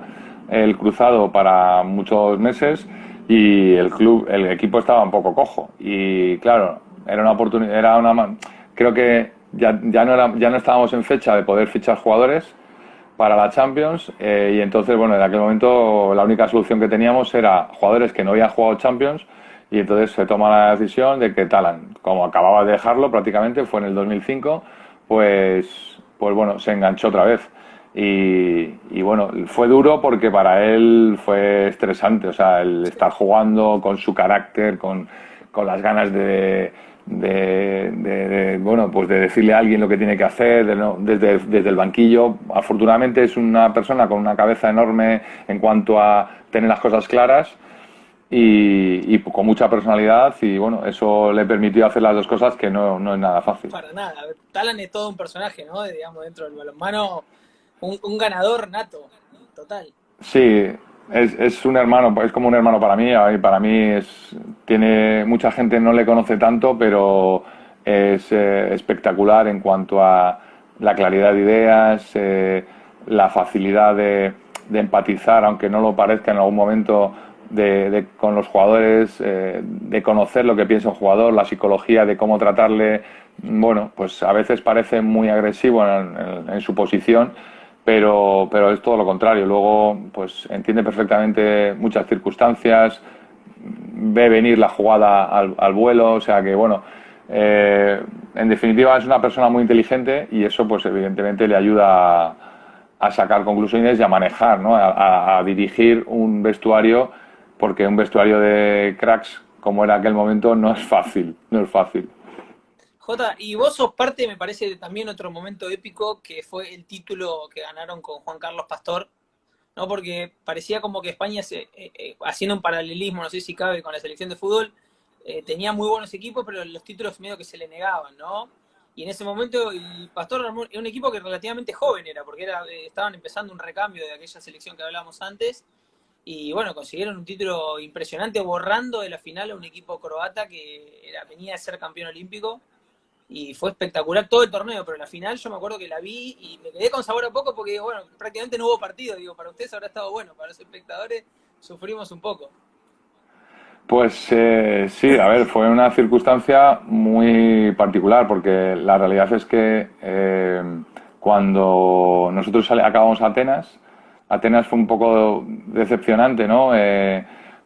el cruzado para muchos meses y el equipo estaba un poco cojo. Y claro, era una oportunidad, creo que ya no estábamos en fecha de poder fichar jugadores para la Champions y entonces, bueno, en aquel momento la única solución que teníamos era jugadores que no habían jugado Champions y entonces se toma la decisión de que Talan, como acababa de dejarlo prácticamente, fue en el 2005, pues bueno, se enganchó otra vez. Y bueno, fue duro porque para él fue estresante, o sea, el estar jugando con su carácter, con las ganas bueno, pues de decirle a alguien lo que tiene que hacer desde el banquillo. Afortunadamente es una persona con una cabeza enorme en cuanto a tener las cosas claras y con mucha personalidad y bueno, eso le permitió hacer las dos cosas que no es nada fácil. Para nada. Talan es todo un personaje, ¿no? Digamos, dentro del balonmano, un ganador nato, total. Sí, es un hermano, es como un hermano para mí. Para mí tiene mucha gente no le conoce tanto, pero es espectacular en cuanto a la claridad de ideas, la facilidad de empatizar, aunque no lo parezca en algún momento, con los jugadores, de conocer lo que piensa un jugador, la psicología de cómo tratarle. Bueno, pues a veces parece muy agresivo en su posición, pero es todo lo contrario. Luego, pues entiende perfectamente muchas circunstancias, ve venir la jugada al vuelo, o sea que, bueno, en definitiva es una persona muy inteligente y eso, pues evidentemente le ayuda a sacar conclusiones y a manejar, ¿no? A dirigir un vestuario, porque un vestuario de cracks como era aquel momento no es fácil, no es fácil. Jota, y vos sos parte, me parece, también otro momento épico, que fue el título que ganaron con Juan Carlos Pastor, ¿no? Porque parecía como que España, haciendo un paralelismo, no sé si cabe, con la selección de fútbol, tenía muy buenos equipos, pero los títulos medio que se le negaban, ¿no? Y en ese momento el Pastor armó un equipo que relativamente joven era, porque estaban empezando un recambio de aquella selección que hablábamos antes, y bueno, consiguieron un título impresionante, borrando de la final a un equipo croata que venía a ser campeón olímpico, y fue espectacular todo el torneo, pero la final yo me acuerdo que la vi y me quedé con sabor a poco porque, bueno, prácticamente no hubo partido. Digo, para ustedes habrá estado bueno, para los espectadores sufrimos un poco. Pues sí, a ver, fue una circunstancia muy particular porque la realidad es que cuando nosotros acabamos Atenas fue un poco decepcionante, ¿no?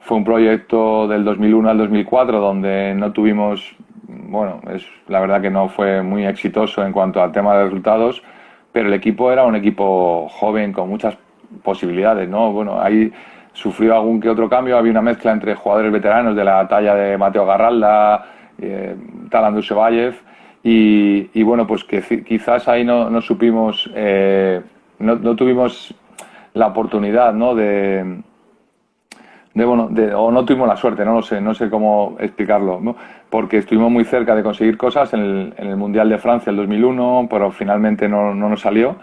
Fue un proyecto del 2001 al 2004 donde no tuvimos, bueno, la verdad que no fue muy exitoso en cuanto al tema de resultados, pero el equipo era un equipo joven con muchas posibilidades, ¿no? Bueno, ahí sufrió algún que otro cambio, había una mezcla entre jugadores veteranos de la talla de Mateo Garralda, Talan Dusevayev, y bueno, pues que quizás ahí no supimos, no tuvimos la oportunidad, ¿no? O no tuvimos la suerte, no sé cómo explicarlo, ¿no? Porque estuvimos muy cerca de conseguir cosas en el Mundial de Francia el 2001, pero finalmente no nos salió.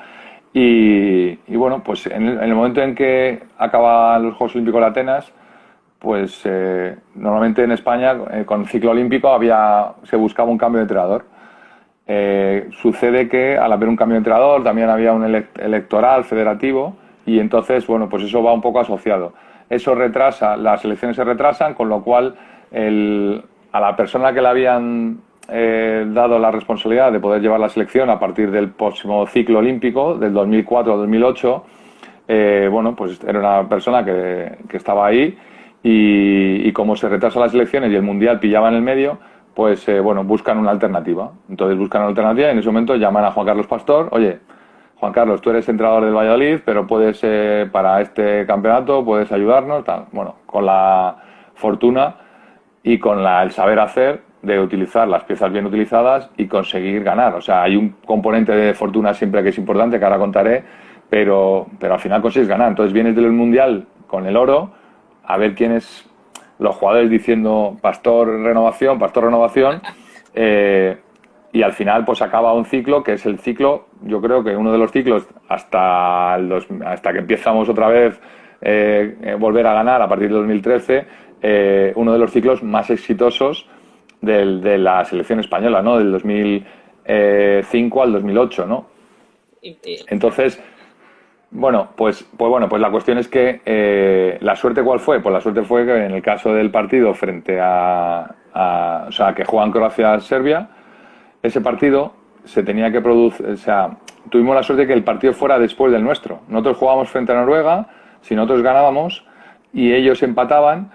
Y bueno, pues en el momento en que acaba los Juegos Olímpicos de Atenas, pues normalmente en España con el ciclo olímpico se buscaba un cambio de entrenador. Sucede que al haber un cambio de entrenador también había un electoral federativo y entonces, bueno, pues eso va un poco asociado. Eso retrasa, las elecciones se retrasan, con lo cual a la persona que le habían dado la responsabilidad de poder llevar la selección a partir del próximo ciclo olímpico, del 2004 al 2008, bueno, pues era una persona que estaba ahí y como se retrasan las elecciones y el Mundial pillaba en el medio, pues bueno, buscan una alternativa. Entonces buscan una alternativa y en ese momento llaman a Juan Carlos Pastor. Oye, Juan Carlos, tú eres entrenador del Valladolid, pero puedes, para este campeonato, puedes ayudarnos. Tal. Bueno, con la fortuna y con el saber hacer de utilizar las piezas bien utilizadas y conseguir ganar. O sea, hay un componente de fortuna siempre que es importante, que ahora contaré, pero al final consigues ganar. Entonces vienes del Mundial con el oro, a ver quiénes, los jugadores diciendo Pastor renovación, y al final pues acaba un ciclo que es el ciclo, yo creo que uno de los ciclos hasta que empezamos otra vez volver a ganar a partir del 2013, uno de los ciclos más exitosos de la selección española, ¿no? Del 2005 al 2008, ¿no? Entonces, bueno, pues la cuestión es que la suerte, ¿cuál fue? Pues la suerte fue que en el caso del partido frente o sea, que juegan Croacia-Serbia, ese partido se tenía que producir, o sea, tuvimos la suerte de que el partido fuera después del nuestro. Nosotros jugábamos frente a Noruega, si nosotros ganábamos y ellos empataban,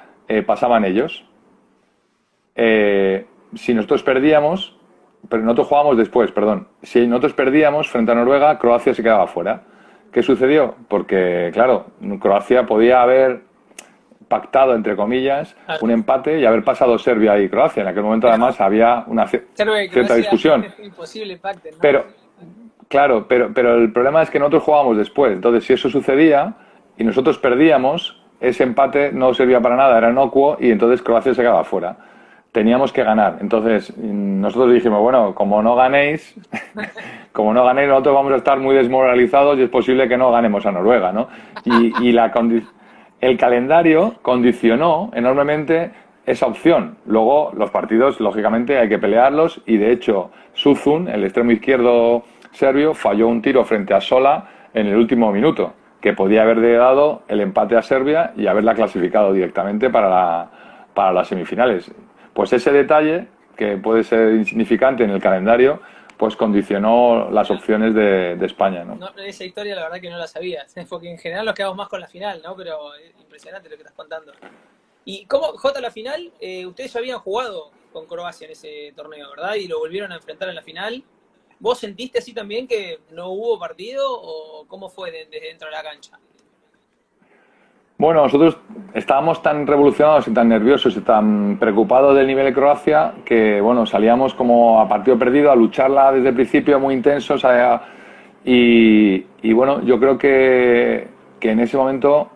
pasaban ellos. Si nosotros perdíamos, pero nosotros jugábamos después, perdón. Si nosotros perdíamos frente a Noruega, Croacia se quedaba fuera. ¿Qué sucedió? Porque, claro, Croacia podía haber pactado, entre comillas, un empate y haber pasado Serbia y Croacia. En aquel momento, además, había una cierta discusión. Es imposible pacten, ¿no? Pero, claro, pero el problema es que nosotros jugábamos después. Entonces, si eso sucedía y nosotros perdíamos, ese empate no servía para nada, era inocuo y entonces Croacia se quedaba fuera. Teníamos que ganar. Entonces, nosotros dijimos, bueno, como no ganéis, nosotros vamos a estar muy desmoralizados y es posible que no ganemos a Noruega, ¿no? Y el calendario condicionó enormemente esa opción. Luego, los partidos, lógicamente, hay que pelearlos y, de hecho, Suzun, el extremo izquierdo serbio, falló un tiro frente a Sola en el último minuto, que podía haber dado el empate a Serbia y haberla clasificado directamente para las semifinales. Pues ese detalle, que puede ser insignificante en el calendario, pues condicionó las opciones de España, ¿no? Esa historia la verdad que no la sabía, porque en general nos quedamos más con la final, ¿no? Pero es impresionante lo que estás contando. ¿Y cómo, Jota, la final? Ustedes ya habían jugado con Croacia en ese torneo, ¿verdad? Y lo volvieron a enfrentar en la final. ¿Vos sentiste así también que no hubo partido o cómo fue desde dentro de la cancha? Bueno, nosotros estábamos tan revolucionados y tan nerviosos y tan preocupados del nivel de Croacia que, bueno, salíamos como a partido perdido a lucharla desde el principio muy intensos y bueno, yo creo que en ese momento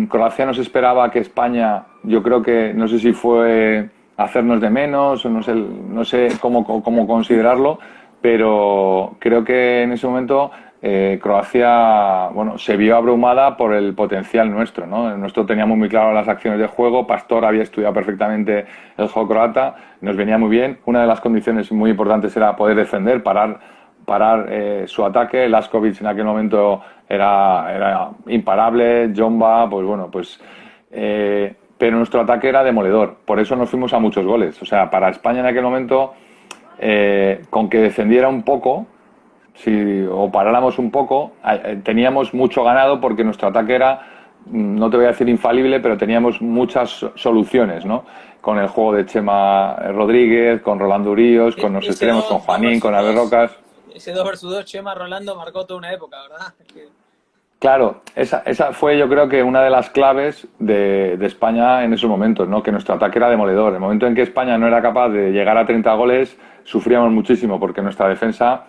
Croacia no se esperaba que España, yo creo que, no sé si fue hacernos de menos o no sé cómo considerarlo, pero creo que en ese momento Croacia, bueno, se vio abrumada por el potencial nuestro, ¿no? El nuestro teníamos muy claro las acciones de juego, Pastor había estudiado perfectamente el juego croata, nos venía muy bien. Una de las condiciones muy importantes era poder defender, parar su ataque. Laskovic en aquel momento era imparable, Jomba, pues bueno, pero nuestro ataque era demoledor, por eso nos fuimos a muchos goles. O sea, para España en aquel momento, con que defendiera un poco, o paráramos un poco, teníamos mucho ganado porque nuestro ataque era, no te voy a decir infalible, pero teníamos muchas soluciones, ¿no? Con el juego de Chema Rodríguez, con Rolando Uríos, con los extremos, con Juanín, con Abel Rocas. Ese 2 versus 2 Chema Rolando marcó toda una época, ¿verdad? Claro, esa fue, yo creo que una de las claves de España en esos momentos, ¿no? Que nuestro ataque era demoledor. En el momento en que España no era capaz de llegar a 30 goles, sufríamos muchísimo porque nuestra defensa,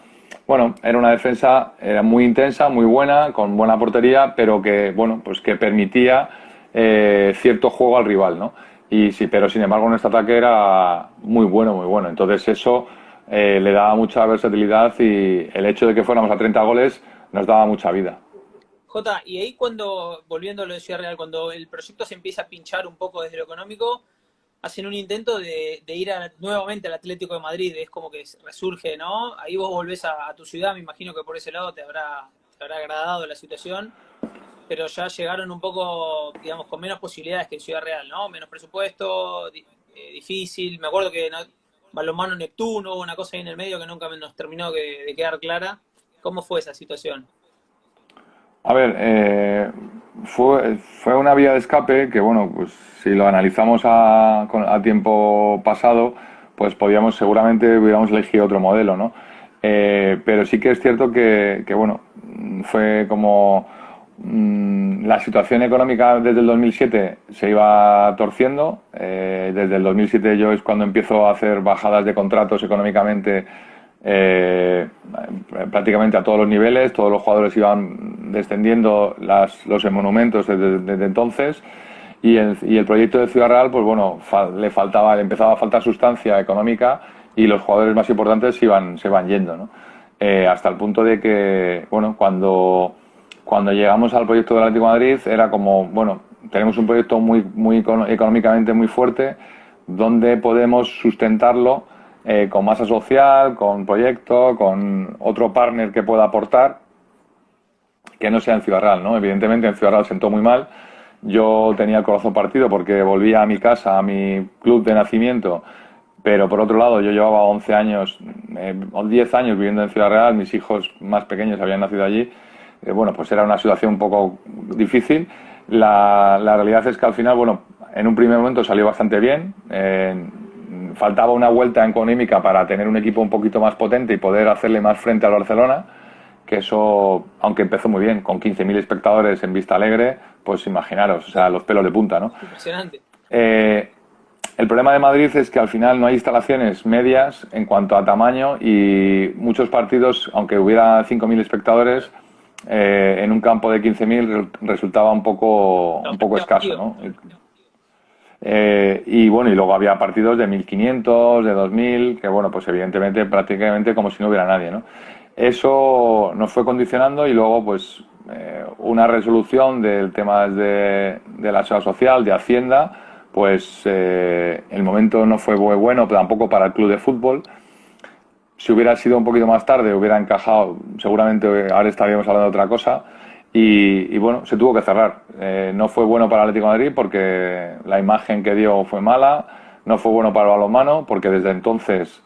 bueno, era una defensa muy intensa, muy buena, con buena portería, pero que, bueno, pues que permitía cierto juego al rival, ¿no? Y sí, pero sin embargo nuestro ataque era muy bueno, muy bueno. Entonces eso le daba mucha versatilidad y el hecho de que fuéramos a 30 goles nos daba mucha vida. Jota, y ahí cuando, volviendo a lo de Ciudad Real, cuando el proyecto se empieza a pinchar un poco desde lo económico, hacen un intento de ir nuevamente al Atlético de Madrid, es como que resurge, ¿no? Ahí vos volvés a tu ciudad, me imagino que por ese lado te habrá agradado la situación, pero ya llegaron un poco, digamos, con menos posibilidades que en Ciudad Real, ¿no? Menos presupuesto, difícil. Me acuerdo que balonmano Neptuno, una cosa ahí en el medio que nunca nos terminó de quedar clara. ¿Cómo fue esa situación? A ver, fue una vía de escape que, bueno, pues si lo analizamos a tiempo pasado, pues seguramente hubiéramos elegido otro modelo, ¿no? Pero sí que es cierto que, bueno, fue como la situación económica desde el 2007 se iba torciendo. Desde el 2007 yo es cuando empiezo a hacer bajadas de contratos económicamente prácticamente a todos los niveles, todos los jugadores iban descendiendo los monumentos desde entonces y el proyecto de Ciudad Real, pues bueno, le empezaba a faltar sustancia económica y los jugadores más importantes se iban yendo, ¿no? Hasta el punto de que, bueno, cuando llegamos al proyecto del Atlético de Madrid era como, bueno, tenemos un proyecto muy económicamente muy fuerte donde podemos sustentarlo con masa social, con proyecto, con otro partner que pueda aportar, que no sea en Ciudad Real, ¿no? Evidentemente en Ciudad Real sentó muy mal. Yo tenía el corazón partido porque volvía a mi casa, a mi club de nacimiento, pero por otro lado yo llevaba 11 años, 10 años viviendo en Ciudad Real, mis hijos más pequeños habían nacido allí. Bueno, pues era una situación un poco difícil. La realidad es que al final, bueno, en un primer momento salió bastante bien. Faltaba una vuelta económica para tener un equipo un poquito más potente y poder hacerle más frente al Barcelona, que eso, aunque empezó muy bien, con 15.000 espectadores en Vista Alegre, pues imaginaros, o sea, los pelos de punta, ¿no? Impresionante. El problema de Madrid es que al final no hay instalaciones medias en cuanto a tamaño y muchos partidos, aunque hubiera 5.000 espectadores, en un campo de 15.000 resultaba un poco escaso, ¿no? Y bueno, y luego había partidos de 1.500, de 2.000, que bueno, pues evidentemente prácticamente como si no hubiera nadie, ¿no? Eso nos fue condicionando y luego pues una resolución del tema de la seguridad social, de Hacienda, pues el momento no fue muy bueno tampoco para el club de fútbol. Si hubiera sido un poquito más tarde, hubiera encajado, seguramente ahora estaríamos hablando de otra cosa. Y bueno, se tuvo que cerrar. No fue bueno para el Atlético de Madrid porque la imagen que dio fue mala. No fue bueno para el balonmano porque desde entonces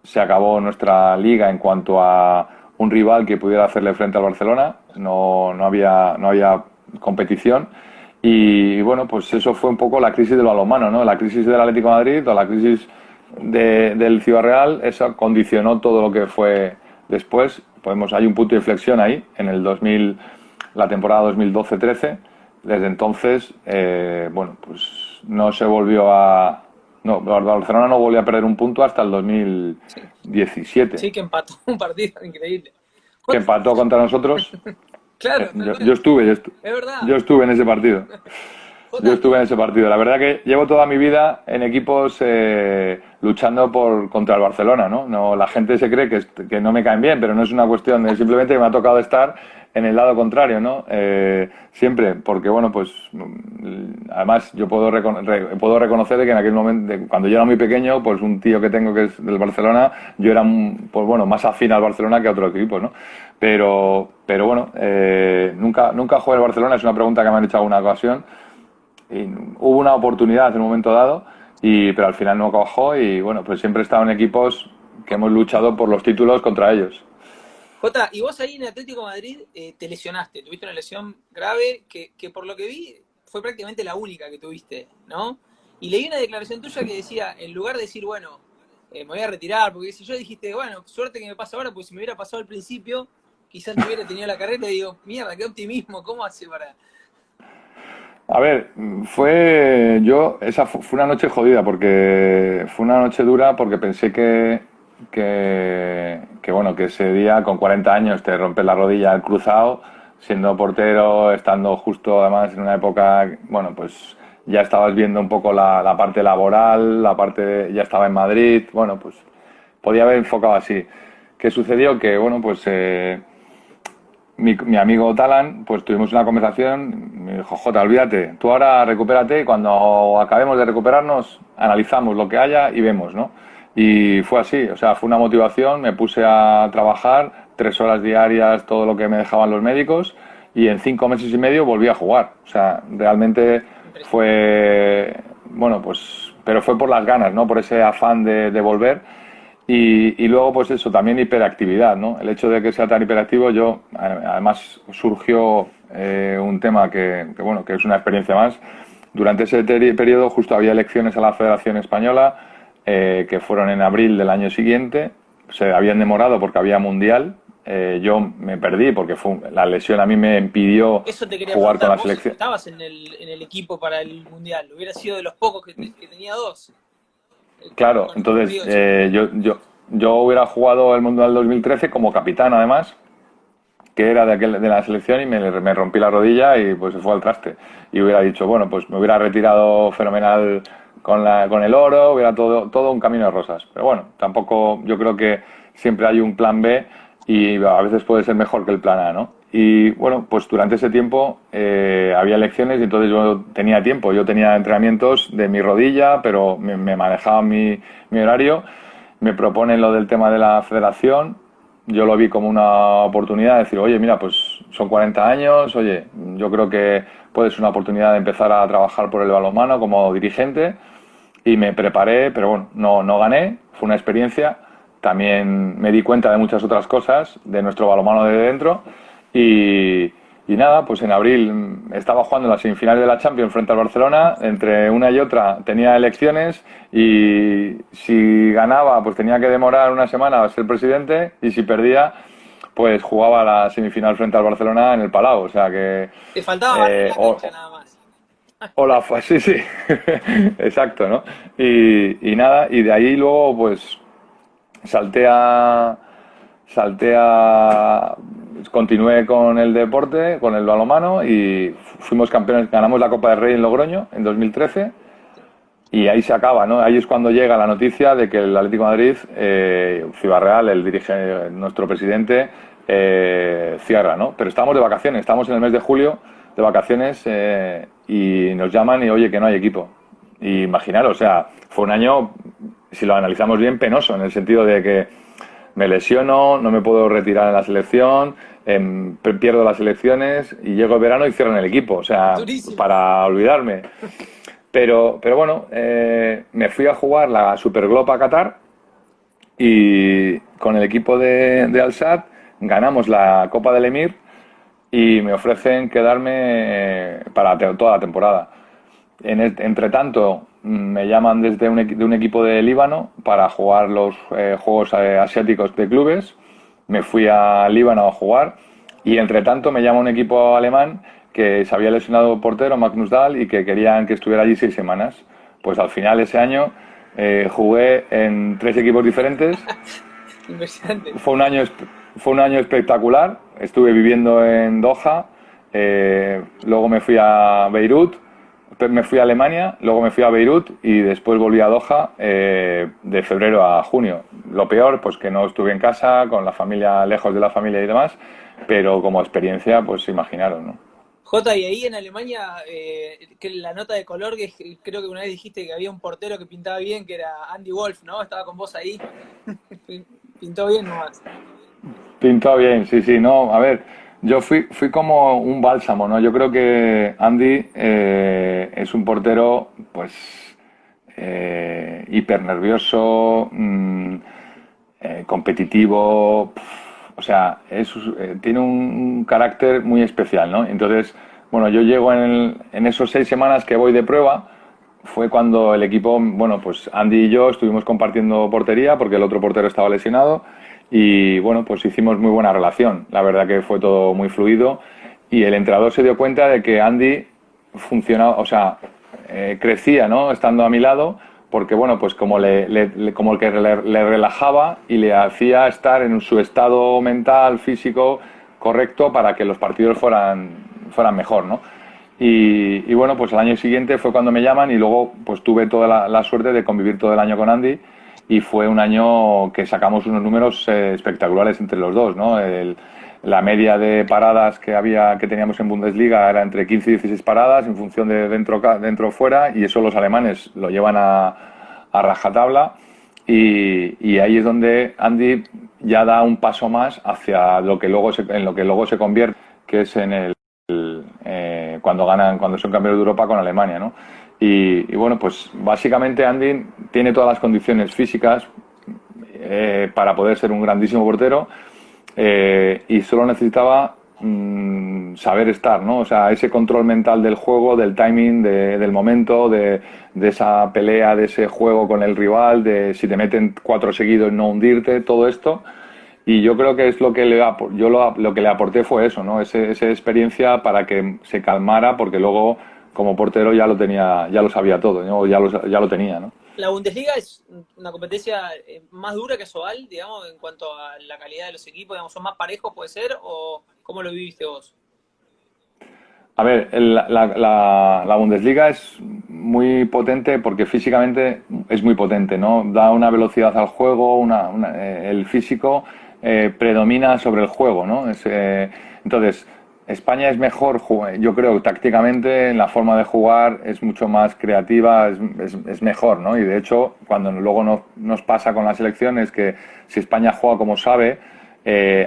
se acabó nuestra liga en cuanto a un rival que pudiera hacerle frente al Barcelona. No había competición. Y bueno, pues eso fue un poco la crisis del balonmano, ¿no? La crisis del Atlético de Madrid o la crisis del Ciudad Real, eso condicionó todo lo que fue después. Hay un punto de inflexión ahí, en el 2000, la temporada 2012-13. Desde entonces, bueno, pues no se volvió a... No, Barcelona no volvió a perder un punto hasta el 2017. Sí, que empató un partido increíble. Que empató contra nosotros. Claro, Yo estuve es verdad. yo estuve en ese partido. Yo estuve en ese partido. La verdad que llevo toda mi vida en equipos luchando contra el Barcelona, ¿no? No, la gente se cree que no me caen bien, pero no es una cuestión de simplemente que me ha tocado estar en el lado contrario, ¿no? Siempre, porque bueno, pues además yo puedo reconocer de que en aquel momento, cuando yo era muy pequeño, pues un tío que tengo que es del Barcelona, yo era pues bueno, más afín al Barcelona que a otro equipo, ¿no? Pero bueno, nunca jugué al Barcelona, es una pregunta que me han hecho alguna ocasión. Y hubo una oportunidad en un momento dado, pero al final no cuajó y bueno, pues siempre he estado en equipos que hemos luchado por los títulos contra ellos. Jota, y vos ahí en Atlético de Madrid te lesionaste, tuviste una lesión grave que por lo que vi fue prácticamente la única que tuviste, ¿no? Y leí una declaración tuya que decía, en lugar de decir, bueno, me voy a retirar, porque si yo dijiste, bueno, suerte que me pasa ahora, pues si me hubiera pasado al principio, quizás no hubiera tenido la carrera y digo, mierda, qué optimismo, ¿cómo hace para...? A ver, esa fue una noche jodida porque fue una noche dura porque pensé que bueno, que ese día con 40 años te rompes la rodilla al cruzado, siendo portero, estando justo además en una época, bueno, pues ya estabas viendo un poco la parte laboral, ya estaba en Madrid, bueno, pues podía haber enfocado así. ¿Qué sucedió? Que bueno, pues mi amigo Talan, pues tuvimos una conversación, me dijo, Jota, olvídate, tú ahora recupérate y cuando acabemos de recuperarnos analizamos lo que haya y vemos, ¿no? Y fue así, o sea, fue una motivación, me puse a trabajar 3 horas diarias, todo lo que me dejaban los médicos y en 5 meses y medio volví a jugar. O sea, realmente Impresionante. fue, bueno, pues, pero fue por las ganas, ¿no? Por ese afán de volver. Y luego, pues eso, también hiperactividad, ¿no? El hecho de que sea tan hiperactivo, además surgió un tema bueno, que es una experiencia más. Durante ese periodo justo había elecciones a la Federación Española, que fueron en abril del año siguiente. Se habían demorado porque había Mundial. Yo me perdí porque la lesión a mí me impidió Eso te quería jugar con preguntar, la vos selección. estabas en el equipo para el Mundial, hubiera sido de los pocos que tenía dos. Claro, Con entonces Rodrigo de Chico. yo hubiera jugado el Mundial 2013 como capitán, además, que era de la selección y me rompí la rodilla y pues se fue al traste. Y hubiera dicho, bueno, pues me hubiera retirado fenomenal con el oro, hubiera todo un camino de rosas. Pero bueno, tampoco, yo creo que siempre hay un plan B y a veces puede ser mejor que el plan A, ¿no? Y bueno, pues durante ese tiempo había elecciones y entonces yo tenía tiempo, yo tenía entrenamientos de mi rodilla, pero me manejaba mi horario. Me proponen lo del tema de la federación, yo lo vi como una oportunidad de decir, oye, mira, pues son 40 años, oye, yo creo que puede ser una oportunidad de empezar a trabajar por el balonmano como dirigente y me preparé, pero bueno, no gané, fue una experiencia. También me di cuenta de muchas otras cosas de nuestro balonmano de dentro y, y nada, pues en abril estaba jugando en las semifinales de la Champions frente al Barcelona, entre una y otra tenía elecciones y si ganaba pues tenía que demorar una semana a ser presidente y si perdía pues jugaba la semifinal frente al Barcelona en el Palau, o sea que Te faltaba barrer eh, la o, cancha nada más. Hola, sí, sí, exacto, ¿no? Y nada, y de ahí luego pues salté a, salté a, continué con el deporte, con el balonmano y fuimos campeones, ganamos la Copa del Rey en Logroño en 2013 y ahí se acaba, ¿no? Ahí es cuando llega la noticia de que el Atlético de Madrid, Ciudad Real, nuestro presidente, cierra, ¿no? Pero estamos de vacaciones, estamos en el mes de julio de vacaciones y nos llaman y oye que no hay equipo. Y imaginaros, o sea, fue un año, si lo analizamos bien, penoso, en el sentido de que me lesiono, no me puedo retirar en la selección, pierdo las elecciones y llego el verano y cierran el equipo, o sea, Durísimo. para olvidarme. Pero bueno, me fui a jugar la Superglobe a Qatar y con el equipo de Al Sadd ganamos la Copa del Emir y me ofrecen quedarme para toda la temporada. Entre tanto, me llaman desde de un equipo de Líbano para jugar los Juegos Asiáticos de Clubes. Me fui a Líbano a jugar y entre tanto me llama un equipo alemán que se había lesionado portero, Magnus Dahl, y que querían que estuviera allí 6 semanas. Pues al final ese año jugué en 3 equipos diferentes. Impresionante. Fue un año espectacular. Estuve viviendo en Doha, luego me fui a Beirut, me fui a Alemania, luego me fui a Beirut y después volví a Doha de febrero a junio. Lo peor, pues que no estuve en casa, con la familia, lejos de la familia y demás, pero como experiencia, pues imaginaros, ¿no? Jota, y ahí en Alemania, que la nota de color, creo que una vez dijiste que había un portero que pintaba bien, que era Andy Wolf, ¿no? Estaba con vos ahí. Pintó bien nomás. Pintó bien, sí, sí, no, a ver, yo fui como un bálsamo, ¿no? Yo creo que Andy es un portero, pues, hiper nervioso, competitivo, o sea, tiene un carácter muy especial, ¿no? Entonces, bueno, yo llego en esos 6 semanas que voy de prueba, fue cuando el equipo, bueno, pues Andy y yo estuvimos compartiendo portería porque el otro portero estaba lesionado y bueno, pues hicimos muy buena relación. La verdad que fue todo muy fluido y el entrenador se dio cuenta de que Andy funcionaba, o sea, crecía, ¿no? Estando a mi lado porque bueno, pues como como el que le relajaba y le hacía estar en su estado mental, físico correcto para que los partidos fueran mejor, ¿no? Y bueno, pues el año siguiente fue cuando me llaman y luego pues tuve toda la suerte de convivir todo el año con Andy y fue un año que sacamos unos números espectaculares entre los dos, ¿no? la media de paradas que teníamos en Bundesliga era entre 15 y 16 paradas en función de dentro o fuera, y eso los alemanes lo llevan a rajatabla, y ahí es donde Andy ya da un paso más hacia lo que luego en lo que luego se convierte, que es en cuando son campeones de Europa con Alemania, ¿no? Y bueno, pues básicamente Andy tiene todas las condiciones físicas para poder ser un grandísimo portero, y solo necesitaba saber estar, ¿no? O sea, ese control mental del juego, del timing, del momento, de esa pelea, de ese juego con el rival, de si te meten 4 seguidos no hundirte, todo esto. Y yo creo que es lo que lo que le aporté fue eso, ¿no? Esa experiencia para que se calmara, porque luego como portero ya lo sabía todo, ¿no? Ya lo tenía, ¿no? La Bundesliga es una competencia más dura que Sobal, digamos, en cuanto a la calidad de los equipos, digamos, ¿son más parejos, puede ser? ¿O cómo lo viviste vos? A ver, la Bundesliga es muy potente porque físicamente es muy potente, ¿no? Da una velocidad al juego, el físico predomina sobre el juego, ¿no? Entonces, España es mejor, yo creo, tácticamente, en la forma de jugar, es mucho más creativa, es mejor, ¿no? Y de hecho, cuando luego nos pasa con la selección es que si España juega como sabe,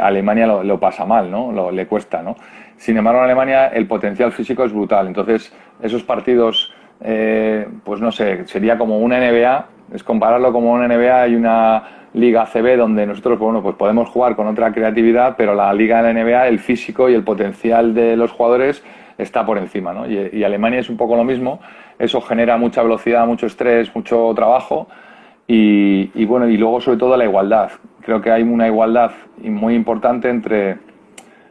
Alemania lo pasa mal, ¿no? Le cuesta, ¿no? Sin embargo, en Alemania el potencial físico es brutal. Entonces, esos partidos, pues no sé, sería como una NBA, es compararlo como una NBA y una Liga ACB, donde nosotros, bueno, pues podemos jugar con otra creatividad, pero la Liga de la NBA, el físico y el potencial de los jugadores está por encima, ¿no? Y Alemania es un poco lo mismo. Eso genera mucha velocidad, mucho estrés, mucho trabajo. Y bueno, y luego sobre todo la igualdad. Creo que hay una igualdad muy importante entre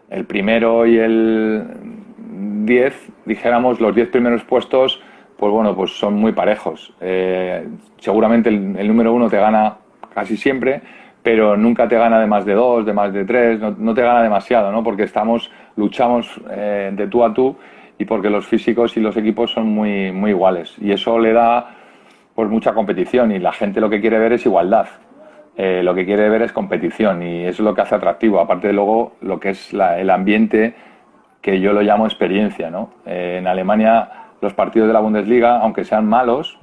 el primero y el 10, dijéramos, los 10 primeros puestos, pues bueno, pues son muy parejos. Seguramente el número 1 te gana casi siempre, pero nunca te gana de más de 2, de más de 3, no te gana demasiado, ¿no? Porque luchamos de tú a tú, y porque los físicos y los equipos son muy, muy iguales. Y eso le da pues mucha competición, y la gente lo que quiere ver es igualdad. Lo que quiere ver es competición, y eso es lo que hace atractivo, aparte de luego lo que es el ambiente, que yo lo llamo experiencia, ¿no? En Alemania los partidos de la Bundesliga, aunque sean malos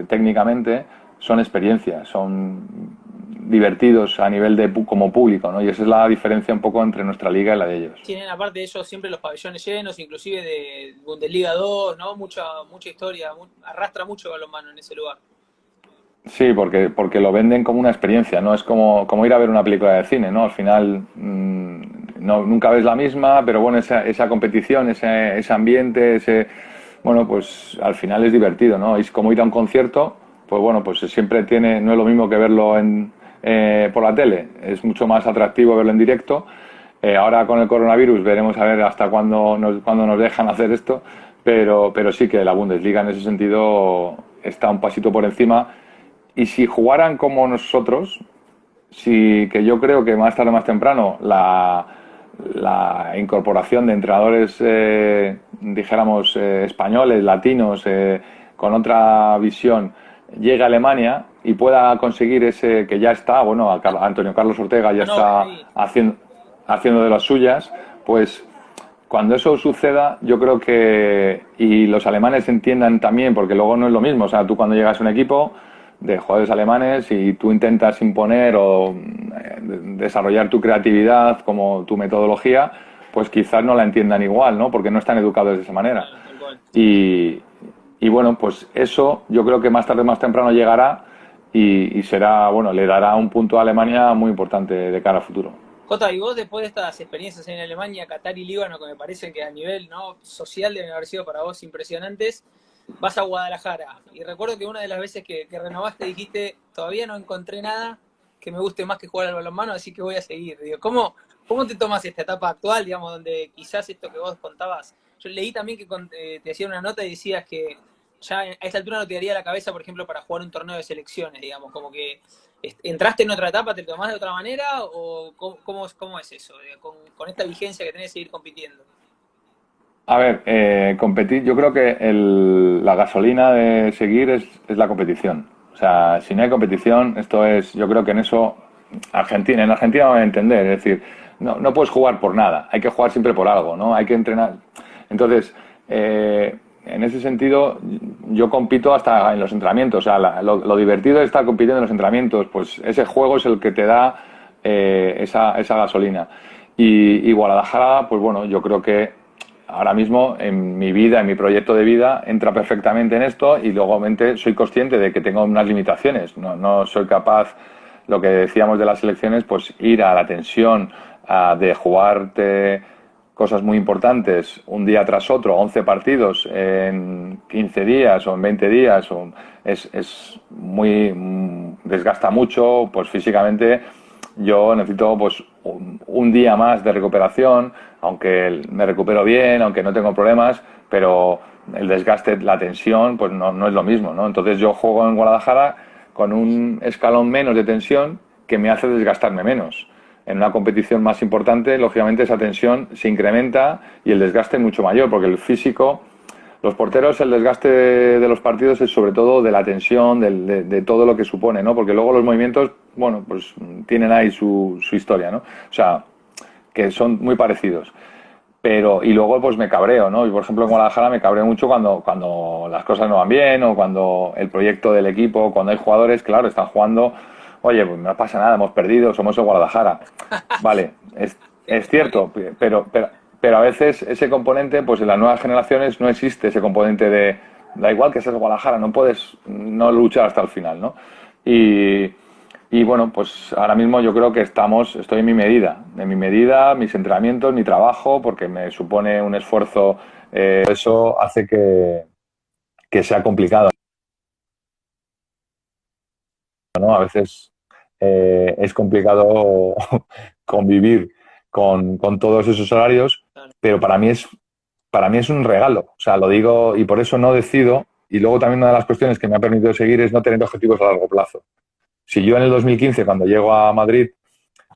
técnicamente, son experiencias, son divertidos a nivel como público, ¿no? Y esa es la diferencia un poco entre nuestra liga y la de ellos. Tienen aparte de ellos siempre los pabellones llenos, inclusive de Bundesliga 2, ¿no? Mucha historia, arrastra mucho balonmano en ese lugar. Sí, porque lo venden como una experiencia, ¿no? Es como ir a ver una película de cine, ¿no? Al final nunca ves la misma, pero bueno, esa competición, ese ambiente, bueno, pues al final es divertido, ¿no? Es como ir a un concierto, pues bueno, pues siempre no es lo mismo que verlo por la tele, es mucho más atractivo verlo en directo. Ahora con el coronavirus veremos a ver hasta cuándo nos dejan hacer esto, pero sí que la Bundesliga en ese sentido está un pasito por encima. Y si jugaran como nosotros, que yo creo que más tarde o más temprano la incorporación de entrenadores, dijéramos, españoles, latinos, con otra visión, llegue a Alemania y pueda conseguir ese que ya está, bueno, Antonio Carlos Ortega ya está haciendo de las suyas, pues cuando eso suceda, yo creo que, y los alemanes entiendan también, porque luego no es lo mismo, o sea, tú cuando llegas a un equipo de jugadores alemanes y tú intentas imponer o desarrollar tu creatividad, como tu metodología, pues quizás no la entiendan igual, ¿no? Porque no están educados de esa manera. Y bueno, pues eso yo creo que más tarde o más temprano llegará, y será, bueno, le dará un punto a Alemania muy importante de cara al futuro. Jota, y vos después de estas experiencias en Alemania, Qatar y Líbano, que me parece que a nivel, ¿no?, social deben haber sido para vos impresionantes, vas a Guadalajara. Y recuerdo que una de las veces que renovaste dijiste, todavía no encontré nada que me guste más que jugar al balonmano, así que voy a seguir. Digo, ¿cómo te tomas esta etapa actual, digamos, donde quizás esto que vos contabas? Yo leí también que te hacían una nota y decías que ya a esta altura no te daría la cabeza, por ejemplo, para jugar un torneo de selecciones, digamos, como que ¿entraste en otra etapa, te lo tomás de otra manera, o cómo es eso, con esta vigencia que tenés de seguir compitiendo? A ver, competir, yo creo que la gasolina de seguir es la competición. O sea, si no hay competición, yo creo que en eso Argentina, en Argentina van a entender, es decir, no puedes jugar por nada, hay que jugar siempre por algo, ¿no? Hay que entrenar. Entonces, en ese sentido, yo compito hasta en los entrenamientos, o sea, lo divertido de estar compitiendo en los entrenamientos, pues ese juego es el que te da esa gasolina. Y Guadalajara, pues bueno, yo creo que ahora mismo en mi vida, en mi proyecto de vida, entra perfectamente en esto y luego soy consciente de que tengo unas limitaciones. No soy capaz, lo que decíamos de las selecciones, pues ir a la tensión de jugarte cosas muy importantes un día tras otro, 11 partidos en 15 días o en 20 días, es muy, desgasta mucho, pues físicamente yo necesito pues un día más de recuperación, aunque me recupero bien, aunque no tengo problemas, pero el desgaste, la tensión, pues no es lo mismo, ¿no? Entonces yo juego en Guadalajara con un escalón menos de tensión que me hace desgastarme menos. En una competición más importante, lógicamente esa tensión se incrementa y el desgaste es mucho mayor, porque el físico, los porteros, el desgaste de los partidos es sobre todo de la tensión, de todo lo que supone, ¿no? Porque luego los movimientos, bueno, pues tienen ahí su historia, ¿no? O sea, que son muy parecidos. Y luego pues me cabreo, ¿no? Y por ejemplo en Guadalajara me cabreo mucho cuando las cosas no van bien o cuando el proyecto del equipo, cuando hay jugadores, claro, están jugando, oye, pues no pasa nada, hemos perdido, somos el Guadalajara. Vale, es cierto, pero a veces ese componente, pues en las nuevas generaciones no existe ese componente da igual que seas Guadalajara, no puedes no luchar hasta el final, ¿no? Y, y bueno, pues ahora mismo yo creo que estoy en mi medida, mis entrenamientos, mi trabajo, porque me supone un esfuerzo, eso hace que sea complicado, ¿no? A veces es complicado convivir con todos esos horarios, pero para mí es un regalo, o sea, lo digo y por eso no decido, y luego también una de las cuestiones que me ha permitido seguir es no tener objetivos a largo plazo. Si yo en el 2015, cuando llego a Madrid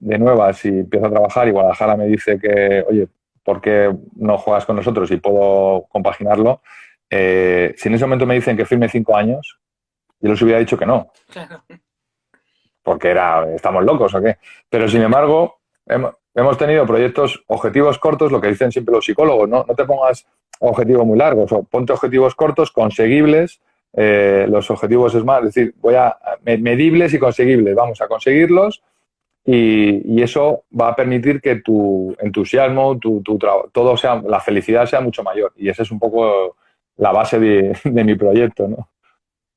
de nuevas y empiezo a trabajar y Guadalajara me dice que, oye, ¿por qué no juegas con nosotros y puedo compaginarlo? Si en ese momento me dicen que firme 5 años, yo les hubiera dicho que no, Claro. porque estamos locos o qué. Pero sin embargo, hemos tenido proyectos, objetivos cortos, lo que dicen siempre los psicólogos, no te pongas objetivos muy largos, o ponte objetivos cortos, conseguibles, los objetivos es más, es decir, medibles y conseguibles, vamos a conseguirlos y eso va a permitir que tu entusiasmo, todo sea, la felicidad sea mucho mayor. Y esa es un poco la base de mi proyecto, ¿no?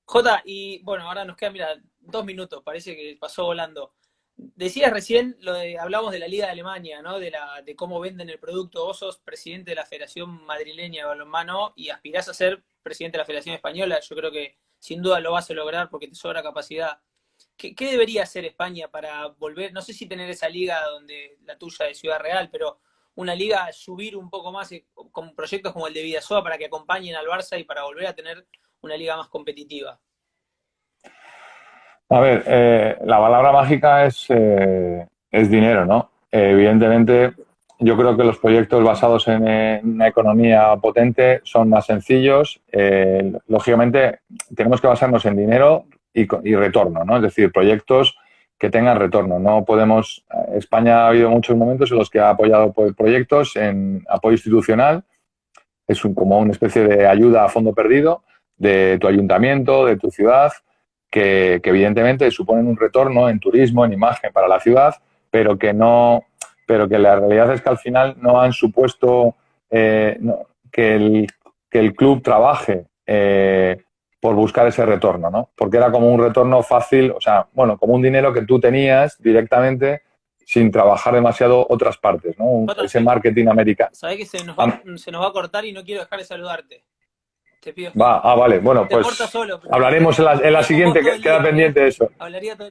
Jota, y bueno, ahora nos quedan, mira, 2 minutos, parece que pasó volando. Decías recién, hablamos de la Liga de Alemania, ¿no? De cómo venden el producto. Vos sos presidente de la Federación Madrileña de Balonmano y aspirás a ser presidente de la Federación Española. Yo creo que sin duda lo vas a lograr porque te sobra capacidad. ¿Qué debería hacer España para volver? No sé si tener esa liga donde la tuya de Ciudad Real, pero una liga subir un poco más con proyectos como el de Vidasoa para que acompañen al Barça y para volver a tener una liga más competitiva. A ver, la palabra mágica es dinero, ¿no? Evidentemente, yo creo que los proyectos basados en una economía potente son más sencillos. Lógicamente, tenemos que basarnos en dinero y retorno, ¿no? Es decir, proyectos que tengan retorno. No podemos. España ha habido muchos momentos en los que ha apoyado proyectos en apoyo institucional. Es como una especie de ayuda a fondo perdido de tu ayuntamiento, de tu ciudad, que evidentemente suponen un retorno en turismo, en imagen para la ciudad, pero que la realidad es que al final no han supuesto que el club trabaje por buscar ese retorno, ¿no? Porque era como un retorno fácil, o sea, bueno, como un dinero que tú tenías directamente sin trabajar demasiado otras partes, ¿no? Jota, Ese marketing americano. sabés que se nos va a cortar y no quiero dejar de saludarte. Te pido. Vale, bueno, Te corta pues solo, pero hablaremos en la con vos siguiente, todo el queda día pendiente eso. hablaría todo